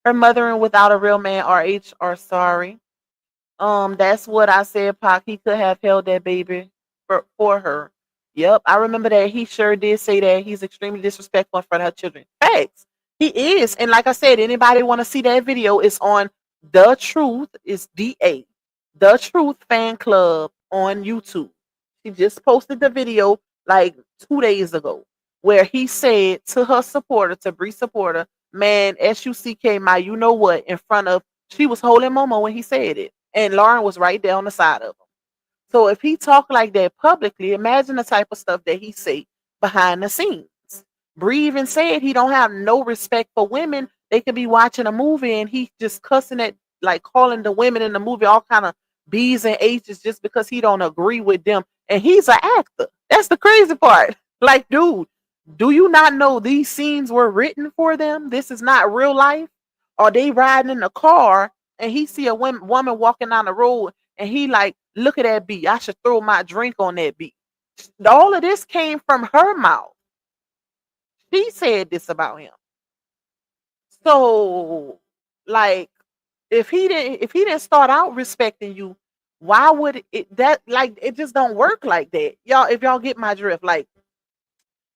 Her mothering without a real man, RH, or sorry. That's what I said, Pac. He could have held that baby for her. Yep, I remember that. He sure did say that. He's extremely disrespectful in front of her children. Facts. He is. And like I said, anybody want to see that video, it's on The Truth, it's DA. The Truth Fan Club on YouTube. He just posted the video like 2 days ago where he said to her supporter, to Bree supporter, man, SUCK, my you know what, in front of, she was holding Momo when he said it. And Lauren was right there on the side of him. So if he talk like that publicly, imagine the type of stuff that he say behind the scenes. Bree even said he don't have no respect for women. They could be watching a movie and he just cussing at, like calling the women in the movie all kind of B's and H's just because he don't agree with them. And he's an actor. That's the crazy part. Like, dude, do you not know these scenes were written for them? This is not real life. Or they riding in the car and he see a woman walking down the road and he like, look at that B. I should throw my drink on that B. All of this came from her mouth. She said this about him. So, like, if he didn't start out respecting you, why would it just don't work like that? Y'all, if y'all get my drift, like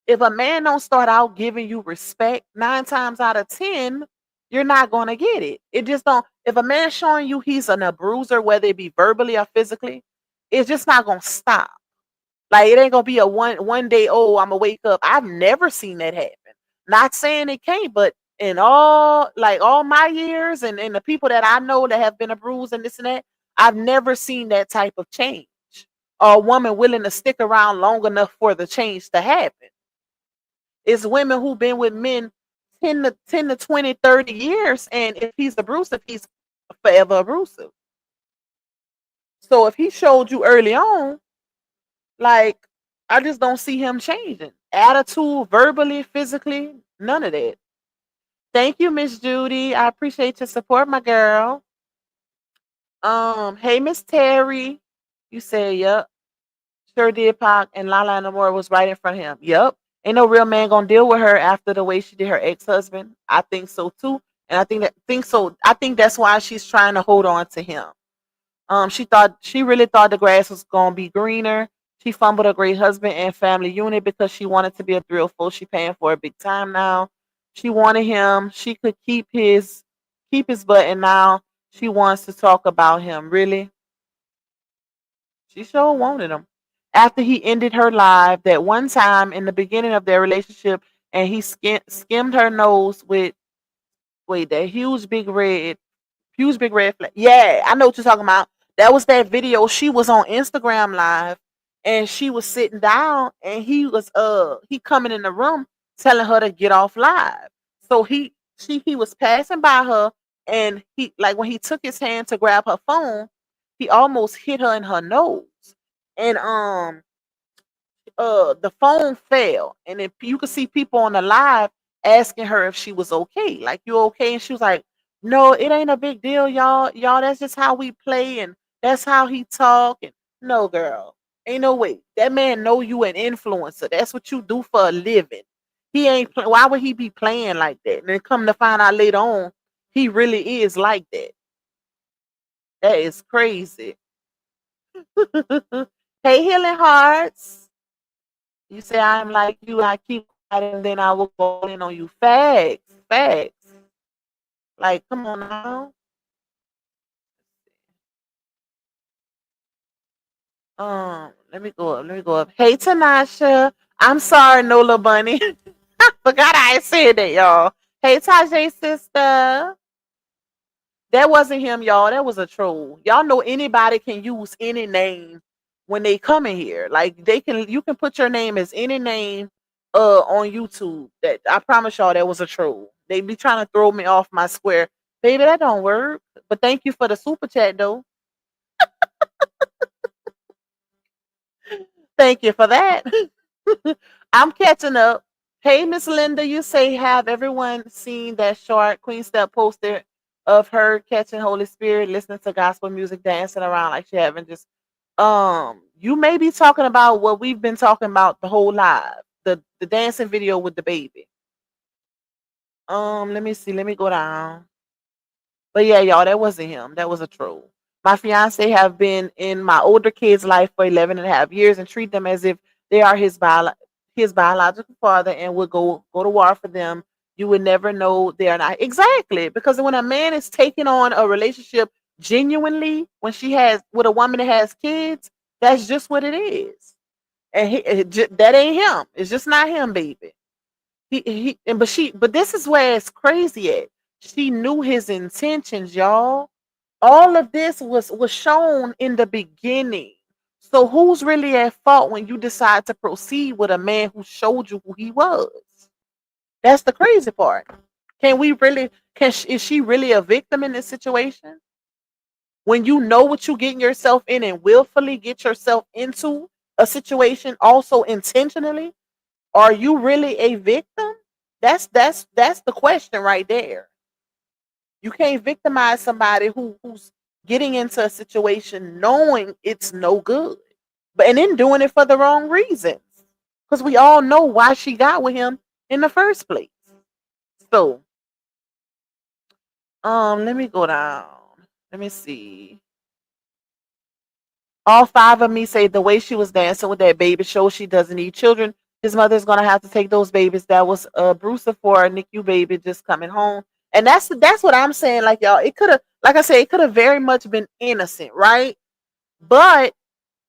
if a man don't start out giving you respect, 9 times out of 10, you're not gonna get it. It just don't. If a man's showing you he's an abuser, whether it be verbally or physically, it's just not gonna stop. Like it ain't gonna be a one day, oh, I'm gonna wake up. I've never seen that happen. Not saying it can't, but in all my years and the people that I know that have been abused and this and that, I've never seen that type of change. Or a woman willing to stick around long enough for the change to happen. It's women who've been with men 10 to 20, 30 years. And if he's abusive, he's forever abusive. So if he showed you early on, like, I just don't see him changing. Attitude, verbally, physically, none of that. Thank you, Miss Judy. I appreciate your support, my girl. Hey, Miss Terry. You said, yep. Sure did, Pac, and Lala and Amore was right in front of him. Yep. Ain't no real man gonna deal with her after the way she did her ex-husband. I think so too. And I think that's why she's trying to hold on to him. She really thought the grass was gonna be greener. She fumbled a great husband and family unit because she wanted to be a thrill fool. She paying for it big time now. She wanted him. She could keep his butt, and now she wants to talk about him. Really, she sure wanted him. After he ended her life that one time in the beginning of their relationship, and he skimmed her nose with that huge big red flag. Yeah, I know what you're talking about. That was that video. She was on Instagram live and she was sitting down and he coming in the room telling her to get off live. So he was passing by her and he like when he took his hand to grab her phone, he almost hit her in her nose. And the phone fell and then you could see people on the live asking her if she was okay, like, you okay? And she was like, no, it ain't a big deal, y'all, that's just how we play and that's how he talk. And no, girl, ain't no way. That man know you an influencer, that's what you do for a living. He ain't why would he be playing like that? And then come to find out later on he really is like that. That is crazy. Hey, healing hearts. You say I'm like you, I keep quiet and then I will go in on you. Facts, facts. Like, come on now. Let me go up. Let me go up. Hey, Tanasha. I'm sorry, Nola Bunny. Forgot I said that, y'all. Hey, Tajay sister. That wasn't him, y'all. That was a troll. Y'all know anybody can use any name when they come in here. Like you can put your name as any name on YouTube. That I promise y'all that was a troll. They be trying to throw me off my square. Baby, that don't work. But thank you for the super chat though. Thank you for that. I'm catching up. Hey, Miss Linda, you say have everyone seen that short Queen Step poster of her catching Holy Spirit, listening to gospel music, dancing around like she haven't just you may be talking about what we've been talking about the whole live. The dancing video with the baby. Let me see, let me go down. But yeah, y'all, that wasn't him. That was a troll. My fiance have been in my older kid's life for 11 and a half years and treat them as if they are his biological father and would go to war for them. You would never know they are not. Exactly. Because when a man is taking on a relationship genuinely, when she has with a woman that has kids, that's just what it is. And that ain't him. It's just not him, baby. But this is where it's crazy at. She knew his intentions, y'all. All of this was shown in the beginning. So who's really at fault when you decide to proceed with a man who showed you who he was? That's the crazy part. Can we really is she really a victim in this situation? When you know what you're getting yourself in and willfully get yourself into a situation also intentionally, are you really a victim? That's the question right there. You can't victimize somebody who's getting into a situation knowing it's no good, but and then doing it for the wrong reasons. Because we all know why she got with him in the first place. So, let me go down. Let me see. All five of me say the way she was dancing with that baby shows she doesn't need children. His mother's gonna have to take those babies. That was Bruce for a NICU baby just coming home. And that's what I'm saying. Like, y'all, it could have, like I said, it could have very much been innocent, right? But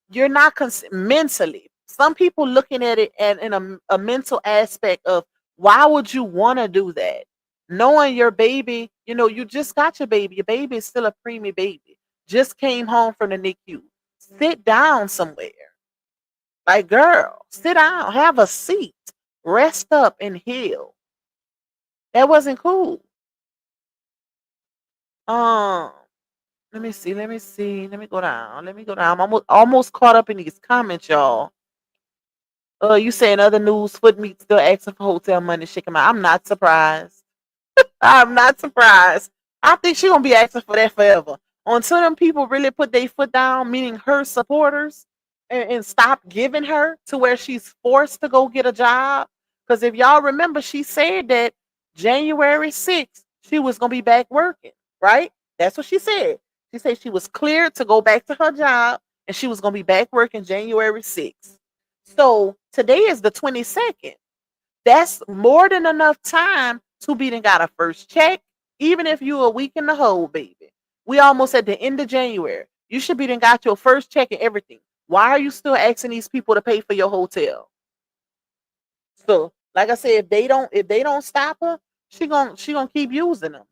you're not mentally. Some people looking at it and in a mental aspect of why would you want to do that? Knowing your baby, you just got your baby. Your baby is still a preemie baby. Just came home from the NICU. Sit down somewhere. Like, girl, sit down, have a seat, rest up and heal. That wasn't cool. Um, let me see, let me see, let me go down, let me go down. I'm almost caught up in these comments, y'all. You saying other news, Foot Meat still asking for hotel money, shaking my. I'm not surprised. I'm not surprised. I think she gonna be asking for that forever. Until them people really put their foot down, meaning her supporters, and stop giving her to where she's forced to go get a job. Because if y'all remember, she said that January 6th, she was gonna be back working, right? That's what she said. She said she was cleared to go back to her job and she was going to be back working January 6th. So today is the 22nd. That's more than enough time to be done got a first check, even if you a week in the hole, baby. We almost at the end of January. You should be done got your first check and everything. Why are you still asking these people to pay for your hotel? So, like I said, if they don't stop her, she gonna keep using them.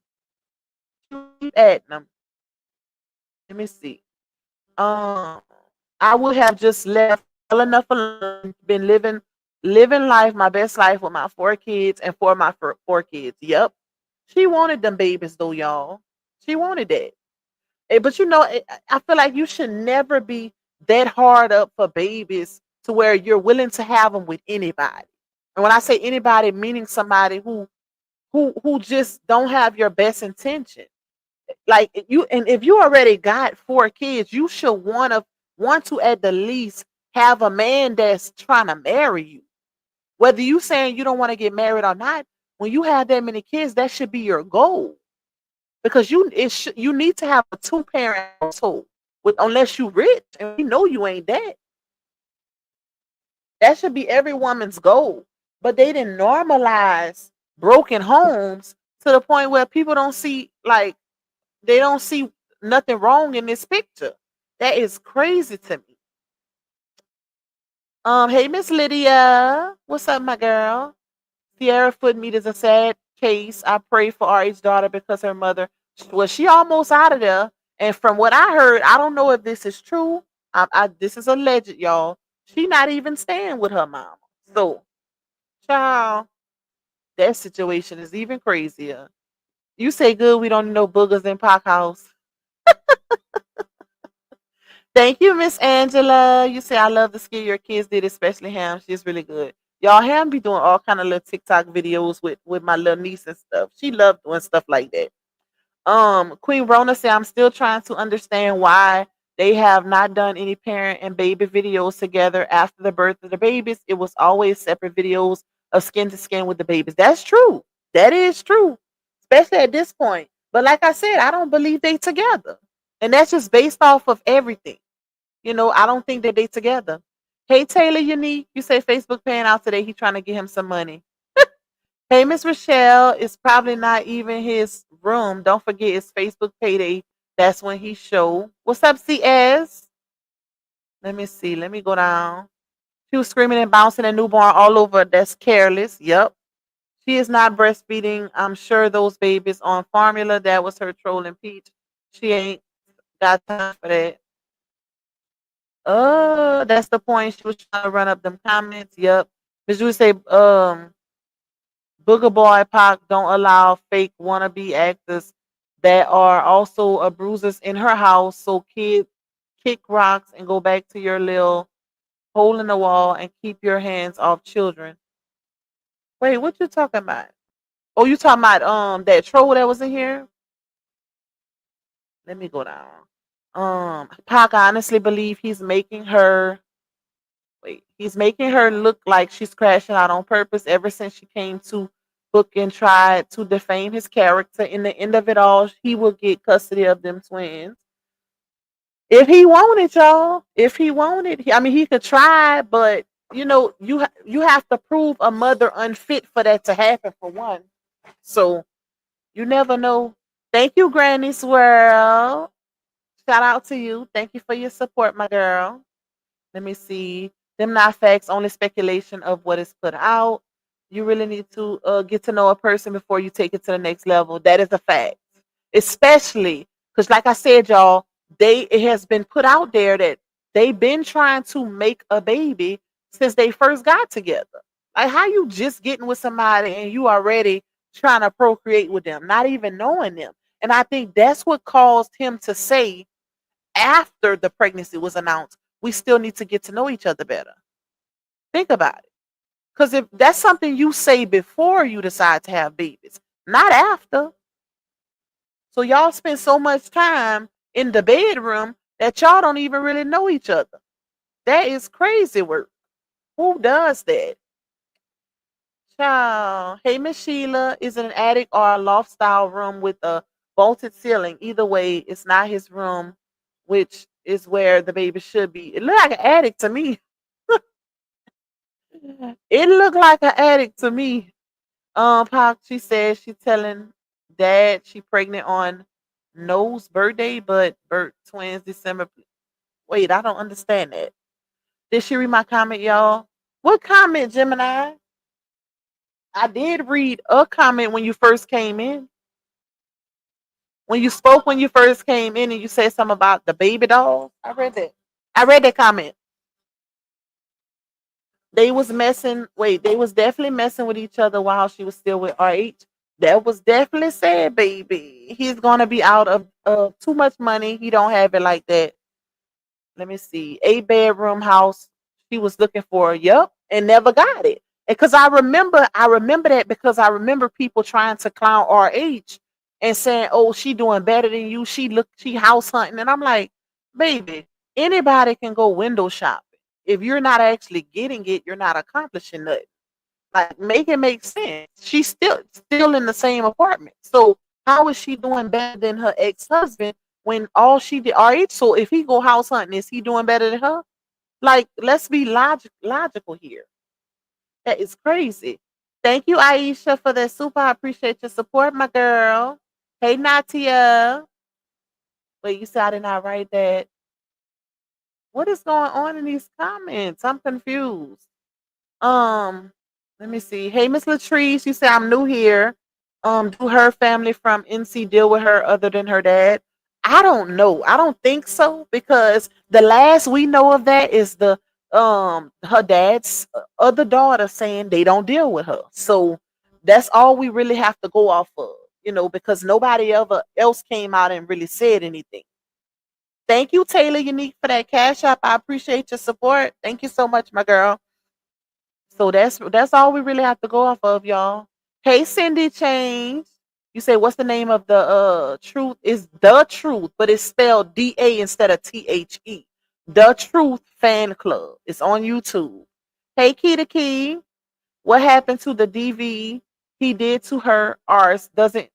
She keep adding them. Let me see. Um, I would have just left well enough alone, been living life, my best life with my four kids and for my four kids. Yep. She wanted them babies though, y'all. She wanted that. But I feel like you should never be that hard up for babies to where you're willing to have them with anybody. And when I say anybody, meaning somebody who just don't have your best intention. Like you, and if you already got four kids, you should want to at the least have a man that's trying to marry you. Whether you saying you don't want to get married or not, when you have that many kids, that should be your goal because you need to have a two-parent household with unless you rich and we know you ain't that. That should be every woman's goal. But they didn't normalize broken homes to the point where people don't see like they don't see nothing wrong in this picture. That is crazy to me. Hey Miss Lydia, what's up, my girl? Sierra Footmeat is a sad case. I pray for RH's daughter because her mother, well, she almost out of there. And from what I heard, I don't know if this is true. This is alleged, y'all. She not even staying with her mama. So, child, that situation is even crazier. You say good, we don't know boogers in Park House. Thank you, Miss Angela. You say I love the skill your kids did, especially Ham. She's really good. Y'all, Ham be doing all kind of little TikTok videos with my little niece and stuff. She loved doing stuff like that. Queen Rona said I'm still trying to understand why they have not done any parent and baby videos together after the birth of the babies. It was always separate videos of skin to skin with the babies. That's true. That is true, especially at this point. But like I said, I don't believe they together, and that's just based off of everything. I don't think that they together. Hey Taylor, Unique, you say Facebook paying out today. He trying to get him some money. Hey Miss Rochelle, it's probably not even his room. Don't forget it's Facebook Payday. That's when he show. What's up, CS? Let me see. Let me go down. She was screaming and bouncing a newborn all over. That's careless. Yep. She is not breastfeeding. I'm sure those babies on formula. That was her trolling Peach. She ain't got time for that. That's the point. She was trying to run up them comments. Yep. Miss Julie say, Booger Boy Pac don't allow fake wannabe actors that are also abusers in her house. So kid, kick rocks and go back to your little hole in the wall and keep your hands off children. Wait, what you talking about? Oh, you talking about that troll that was in here? Let me go down. Pac, I honestly believe he's making her look like she's crashing out on purpose ever since she came to book and tried to defame his character. In the end of it all, he will get custody of them twins. If he wanted, y'all. If he wanted, I mean, he could try, but you have to prove a mother unfit for that to happen for one. So you never know. Thank you, Granny Swirl. Shout out to you. Thank you for your support, my girl. Let me see. Them not facts, only speculation of what is put out. You really need to get to know a person before you take it to the next level. That is a fact. Especially because, like I said, y'all, it has been put out there that they've been trying to make a baby since they first got together. Like, how you just getting with somebody and you already trying to procreate with them, not even knowing them? And I think that's what caused him to say after the pregnancy was announced, we still need to get to know each other better. Think about it. Because if that's something you say before you decide to have babies, not after. So y'all spend so much time in the bedroom that y'all don't even really know each other. That is crazy work. Who does that? Child. Hey, Miss Sheila, is it an attic or a loft style room with a vaulted ceiling. Either way, it's not his room, which is where the baby should be. It looked like an attic to me. It looked like an attic to me. Pac, she says she telling dad she pregnant on No's birthday, but birth twins December. Wait, I don't understand that. Did she read my comment, y'all? What comment, Gemini? I did read a comment when you first came in. When you spoke when you first came in and you said something about the baby doll. I read that. I read that comment. They was messing. Wait, they was definitely messing with each other while she was still with RH. That was definitely said, baby. He's gonna be out of too much money. He don't have it like that. Let me see. 8 bedroom house she was looking for. Yup, and never got it. And because I remember that because I remember people trying to clown RH and saying, "Oh, she doing better than you. She house hunting." And I'm like, baby, anybody can go window shopping. If you're not actually getting it, you're not accomplishing nothing. Like, make it make sense. She's still in the same apartment. So how is she doing better than her ex husband when all she did? All right. So if he go house hunting, is he doing better than her? Like, let's be logical here. That is crazy. Thank you, Aisha, for that super. I appreciate your support, my girl. Hey, Natia. Wait, you said I did not write that. What is going on in these comments? I'm confused. Um, Let me see. Hey, Miss Latrice, you say I'm new here. Do her family from NC deal with her other than her dad? I don't know. I don't think so because the last we know of that is the her dad's other daughter saying they don't deal with her. So that's all we really have to go off of, because nobody ever else came out and really said anything. Thank you, Taylor Unique, for that cash app. I appreciate your support. Thank you so much, my girl. So that's all we really have to go off of, y'all. Hey, Cindy Change. You say what's the name of the truth? Is the truth, but it's spelled DA instead of THE. The Truth Fan Club. It's on YouTube. Hey, Key to Key. What happened to the DV he did to her? Ours doesn't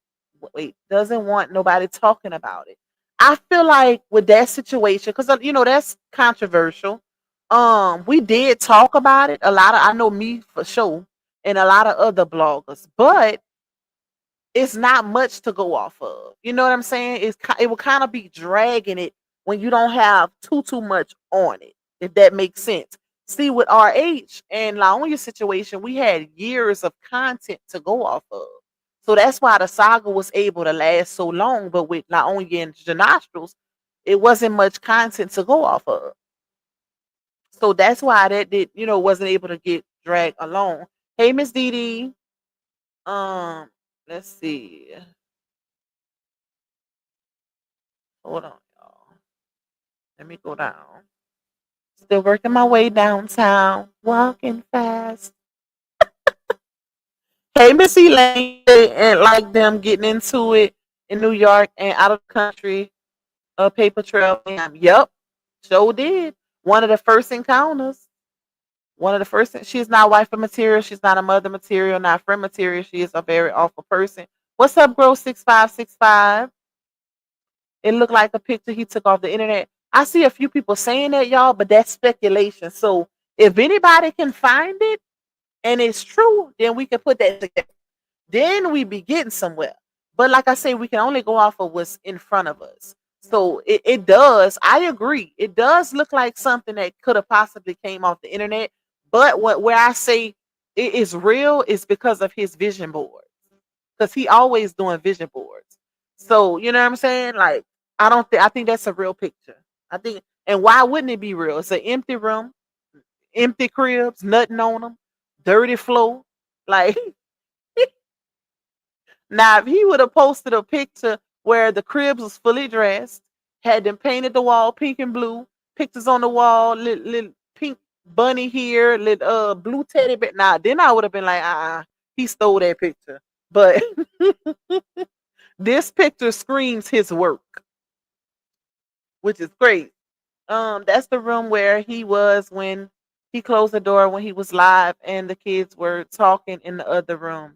want nobody talking about it. I feel like with that situation, because that's controversial. We did talk about it. I know me for sure, and a lot of other bloggers, but it's not much to go off of. You know what I'm saying? It will kind of be dragging it when you don't have too much on it, if that makes sense. See, with RH and Laonia's situation, we had years of content to go off of. So that's why the saga was able to last so long. But with Laonia and Janostrals, it wasn't much content to go off of. So that's why that wasn't able to get dragged along. Hey, Miss Dee Dee. Let's see. Hold on, y'all. Let me go down. Still working my way downtown, walking fast. Hey, Miss Elaine, and like them getting into it in New York and out of the country. A paper trail. Yep, sure did. One of the first encounters. One of the first. She's not wife material. She's not a mother material. Not friend material. She is a very awful person. What's up, girl? 6565. It looked like a picture he took off the internet. I see a few people saying that, y'all, but that's speculation. So if anybody can find it and it's true, then we can put that together. Then we be getting somewhere. But like I say, we can only go off of what's in front of us. So it does. I agree. It does look like something that could have possibly came off the internet. But where I say it is real is because of his vision board. Because he always doing vision boards. So you know what I'm saying? Like I think that's a real picture. I think, and why wouldn't it be real? It's an empty room, empty cribs, nothing on them, dirty floor. Like now, if he would have posted a picture where the cribs was fully dressed, had them painted the wall pink and blue, pictures on the wall, little pink bunny here, little blue teddy bear. Now, then I would have been like, he stole that picture. But this picture screams his work, which is great. That's the room where he was when he closed the door when he was live and the kids were talking in the other room.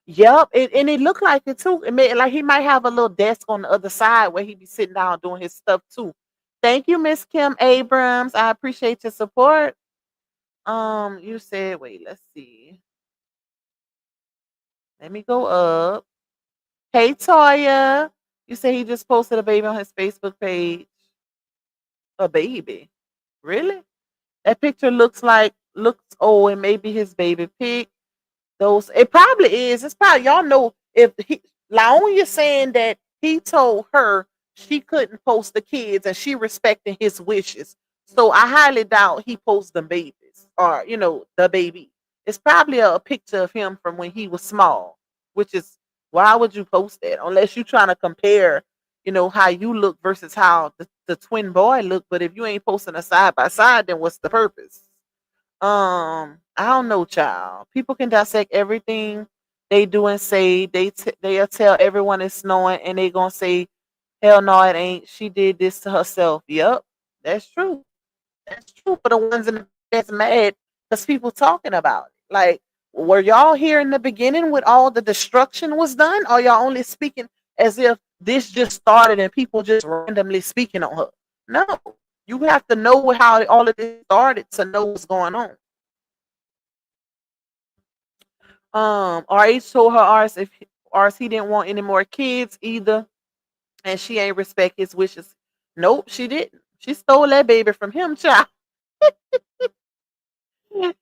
Yep, and it looked like it too. It made like he might have a little desk on the other side where he be sitting down doing his stuff too. Thank you, Miss Kim Abrams. I appreciate your support. You said, wait, let's see. Let me go up. Hey, Toya. You say he just posted a baby on his Facebook page. A baby? Really? That picture looks old and maybe his baby pic. Those it probably is. It's probably y'all know if he Laonia saying that he told her she couldn't post the kids and she respecting his wishes. So I highly doubt he posts the babies or the baby. It's probably a picture of him from when he was small, which is why would you post that unless you're trying to compare, how you look versus how the twin boy look. But if you ain't posting a side by side, then what's the purpose? I don't know, child. People can dissect everything they do and say. They'll tell everyone it's snowing, and they gonna say, "Hell no, it ain't. She did this to herself." Yep, that's true. That's true for the ones in the that's mad because people talking about it. Like, were y'all here in the beginning when all the destruction was done, or y'all only speaking as if this just started and people just randomly speaking on her? No, you have to know how all of this started to know what's going on. RH told her Rs he didn't want any more kids either, and she ain't respect his wishes. Nope, she didn't. She stole that baby from him, child.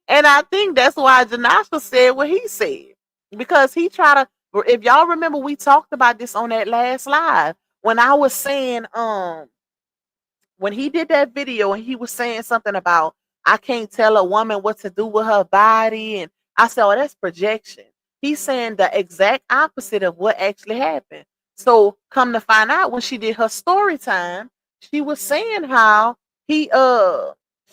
And I think that's why Janasha said what he said. Because he tried to if y'all remember we talked about this on that last live when I was saying when he did that video and he was saying something about I can't tell a woman what to do with her body, and I said, "Oh, that's projection." He's saying the exact opposite of what actually happened. So come to find out, when she did her story time, she was saying how he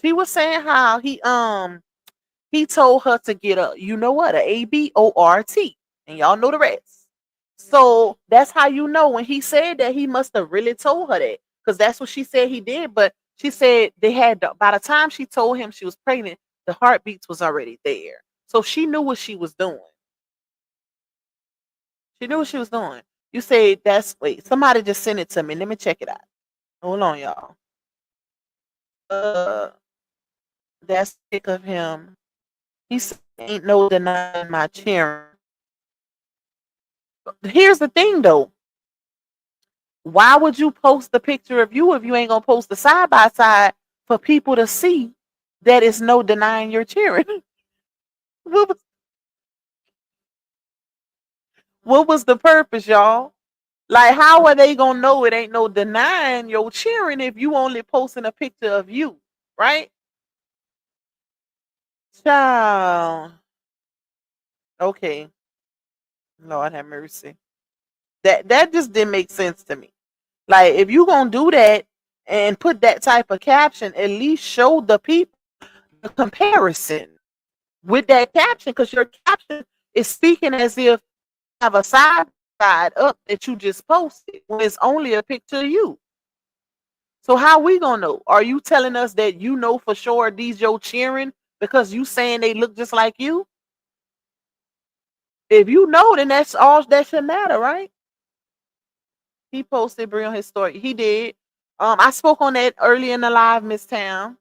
she was saying how he told her to get a, you know what, a ABORT, and y'all know the rest. So that's how you know when he said that he must have really told her that, because that's what she said he did. But she said they had by the time she told him she was pregnant, the heartbeats was already there. So she knew what she was doing. She knew what she was doing. You say that's wait, somebody just sent it to me. Let me check it out. Hold on, y'all. Uh, that's sick of him. He said, ain't no denying my cheering. Here's the thing though. Why would you post the picture of you if you ain't gonna post the side by side for people to see that it's no denying you're cheering? what, was, what was the purpose, y'all? Like, how are they gonna know it ain't no denying your cheering if you only posting a picture of you, right? Child. Okay. Lord have mercy. That just didn't make sense to me. Like, if you gonna do that and put that type of caption, at least show the people the comparison with that caption, because your caption is speaking as if you have a side up that you just posted when it's only a picture of you. So how we gonna know? Are you telling us that you know for sure these your cheering because you saying they look just like you? If you know, then that's all that should matter, right? He posted Brie on his story. He did. I spoke on that early in the live, Miss Town.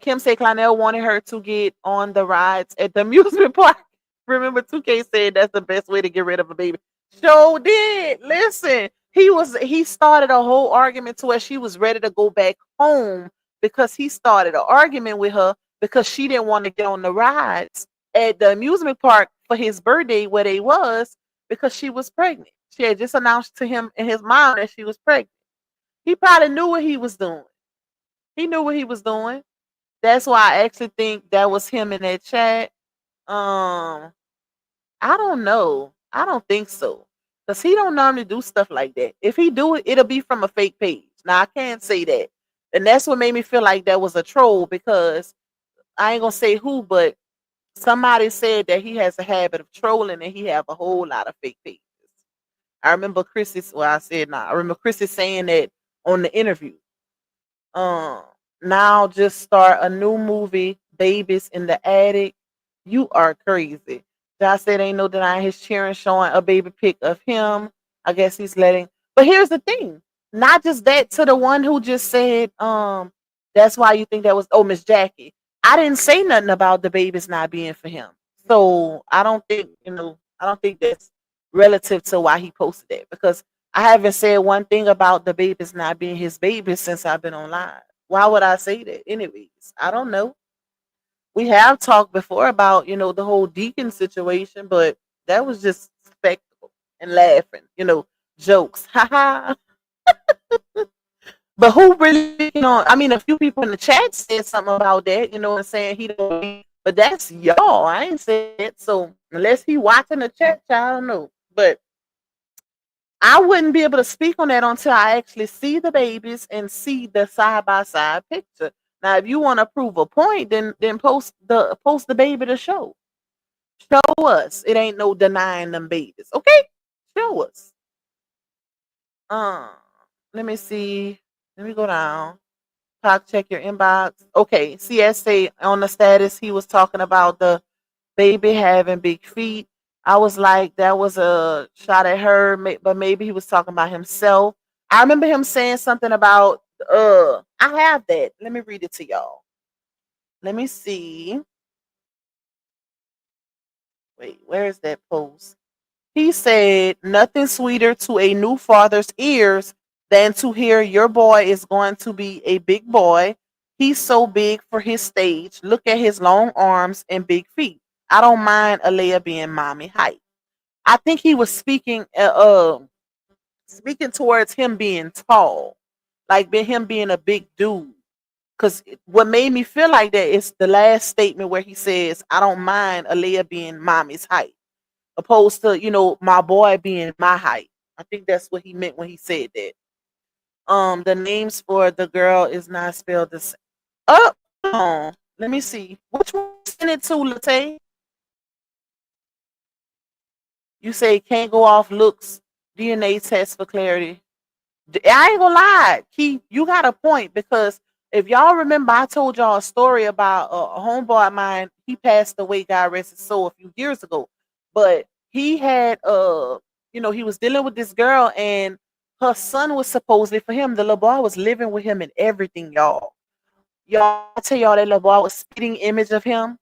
Kim said Clonel wanted her to get on the rides at the amusement park. Remember, 2K said that's the best way to get rid of a baby. So did. Listen, he started a whole argument to where she was ready to go back home because he started an argument with her because she didn't want to get on the rides at the amusement park for his birthday where they was because she was pregnant. She had just announced to him and his mom that she was pregnant. He probably knew what he was doing. He knew what he was doing. That's why I actually think that was him in that chat. Um, I don't know. I don't think so. Because he don't normally do stuff like that. If he do it, it'll be from a fake page. Now I can't say that. And that's what made me feel like that was a troll, because I ain't gonna say who, but somebody said that he has a habit of trolling and he have a whole lot of fake pages. I remember I remember Chrissy saying that on the interview. Um, Now just start a new movie, Babies in the Attic. You are crazy. Josh said ain't no denying his cheering, showing a baby pic of him. I guess he's letting. But here's the thing. Not just that, to the one who just said, that's why you think that was, oh, Miss Jackie. I didn't say nothing about the babies not being for him. So I don't think, I don't think that's relative to why he posted that, because I haven't said one thing about the babies not being his babies since I've been online. Why would I say that? Anyways, I don't know. We have talked before about, the whole deacon situation, but that was just spectacle and laughing, jokes. Haha. But who really, I mean, a few people in the chat said something about that, and saying he don't, but that's y'all. I ain't said it. So unless he watching the chat, I don't know. But I wouldn't be able to speak on that until I actually see the babies and see the side by side picture. Now, if you want to prove a point, then post the baby to show. Show us. It ain't no denying them babies. Okay? Show us. Uh, Let me see. Let me go down. Talk, check your inbox. Okay. CSA on the status, he was talking about the baby having big feet. I was like, that was a shot at her, but maybe he was talking about himself. I remember him saying something about, I have that. Let me read it to y'all. Let me see. Wait, where is that post? He said, nothing sweeter to a new father's ears than to hear your boy is going to be a big boy. He's so big for his stage. Look at his long arms and big feet. I don't mind Alea being mommy height. I think he was speaking towards him being tall, like him being a big dude. Because what made me feel like that is the last statement where he says, I don't mind Alea being mommy's height, opposed to, my boy being my height. I think that's what he meant when he said that. The names for the girl is not spelled the same. Oh, hold on. Let me see. Which one sent it to, Late? You say can't go off looks, DNA test for clarity. I ain't gonna lie, Keith, you got a point, because if y'all remember, I told y'all a story about a homeboy of mine. He passed away, God rest his soul, a few years ago. But he had, he was dealing with this girl, and her son was supposedly for him. The little boy was living with him and everything, y'all. Y'all, I tell y'all that little boy was spitting image of him,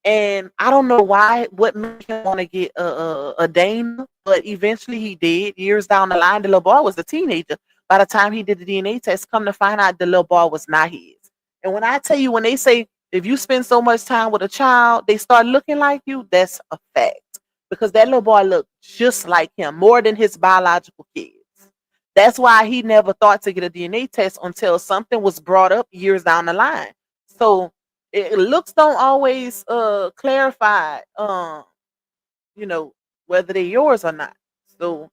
and I don't know what made him want to get a Dana, but eventually he did. Years down the line, the little boy was a teenager. By the time he did the DNA test, come to find out the little boy was not his. And when I tell you, when they say if you spend so much time with a child, they start looking like you, that's a fact. Because that little boy looked just like him, more than his biological kids. That's why he never thought to get a DNA test until something was brought up years down the line. So looks don't always clarify you know whether they're yours or not. So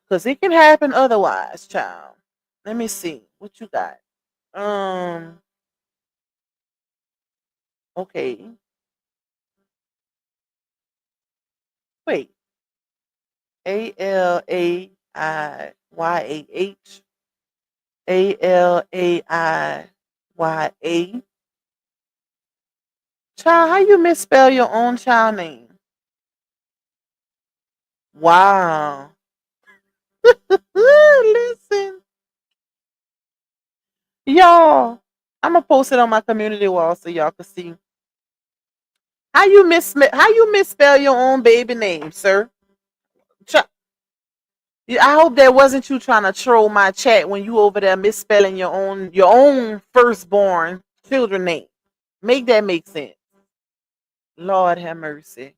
because it can happen otherwise, child. Let me see what you got. Um okay. Wait. ALAIYAH. ALAIYA. Child, how you misspell your own child name? Wow. Listen, y'all. I'm gonna post it on my community wall so y'all can see how you misspell your own baby name, sir. Ch- Yeah, I hope that wasn't you trying to troll my chat when you over there misspelling your own firstborn children name. Make that make sense. Lord have mercy.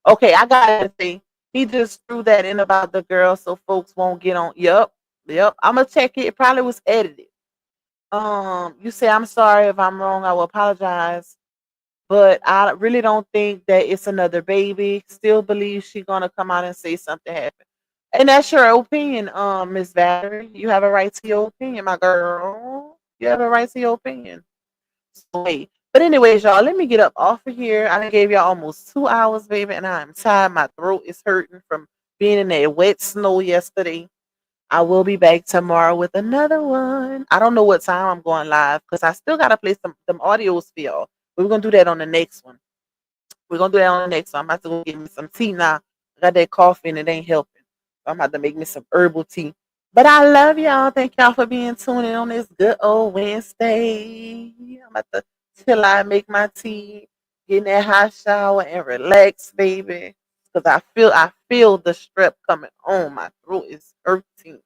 Okay, I got to say he just threw that in about the girl so folks won't get on. Yep. I'm gonna check it. It probably was edited. You say I'm sorry if I'm wrong. I will apologize, but I really don't think that it's another baby. Still believe she's gonna come out and say something happened. And that's your opinion, Miss Valerie. You have a right to your opinion, my girl. You have a right to your opinion. So, hey. But anyways, y'all, let me get up off of here. I done gave y'all almost 2 hours, baby, and I'm tired. My throat is hurting from being in that wet snow yesterday. I will be back tomorrow with another one. I don't know what time I'm going live because I still gotta play some audios for y'all. We're gonna do that on the next one. We're gonna do that on the next one. I'm about to go get me some tea now. I got that coffee and it ain't helping. So I'm about to make me some herbal tea. But I love y'all. Thank y'all for being tuned in on this good old Wednesday. I'm about to till I make my tea, get in that hot shower and relax, baby. Cause I feel the strep coming on. My throat is hurting.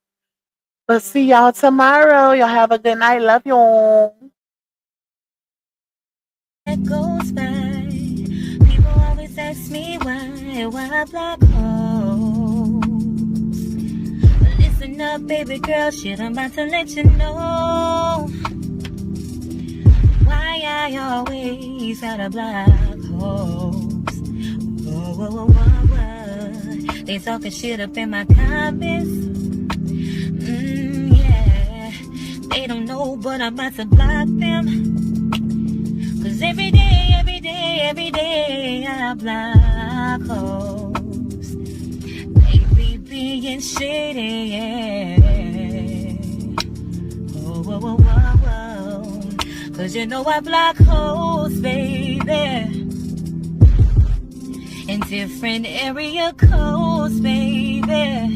But see y'all tomorrow. Y'all have a good night. Love y'all. That goes by. People always ask me why black holes. Listen up, baby girl, shit, I'm about to let you know why I always had a black holes. Whoa. They talking shit up in my comments. Yeah, they don't know, but I'm about to block them. Cause every day, I block hoes. They be being shady, yeah. Whoa. Cause you know I block hoes, baby. In different area codes, baby.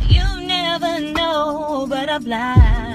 You never know, but I block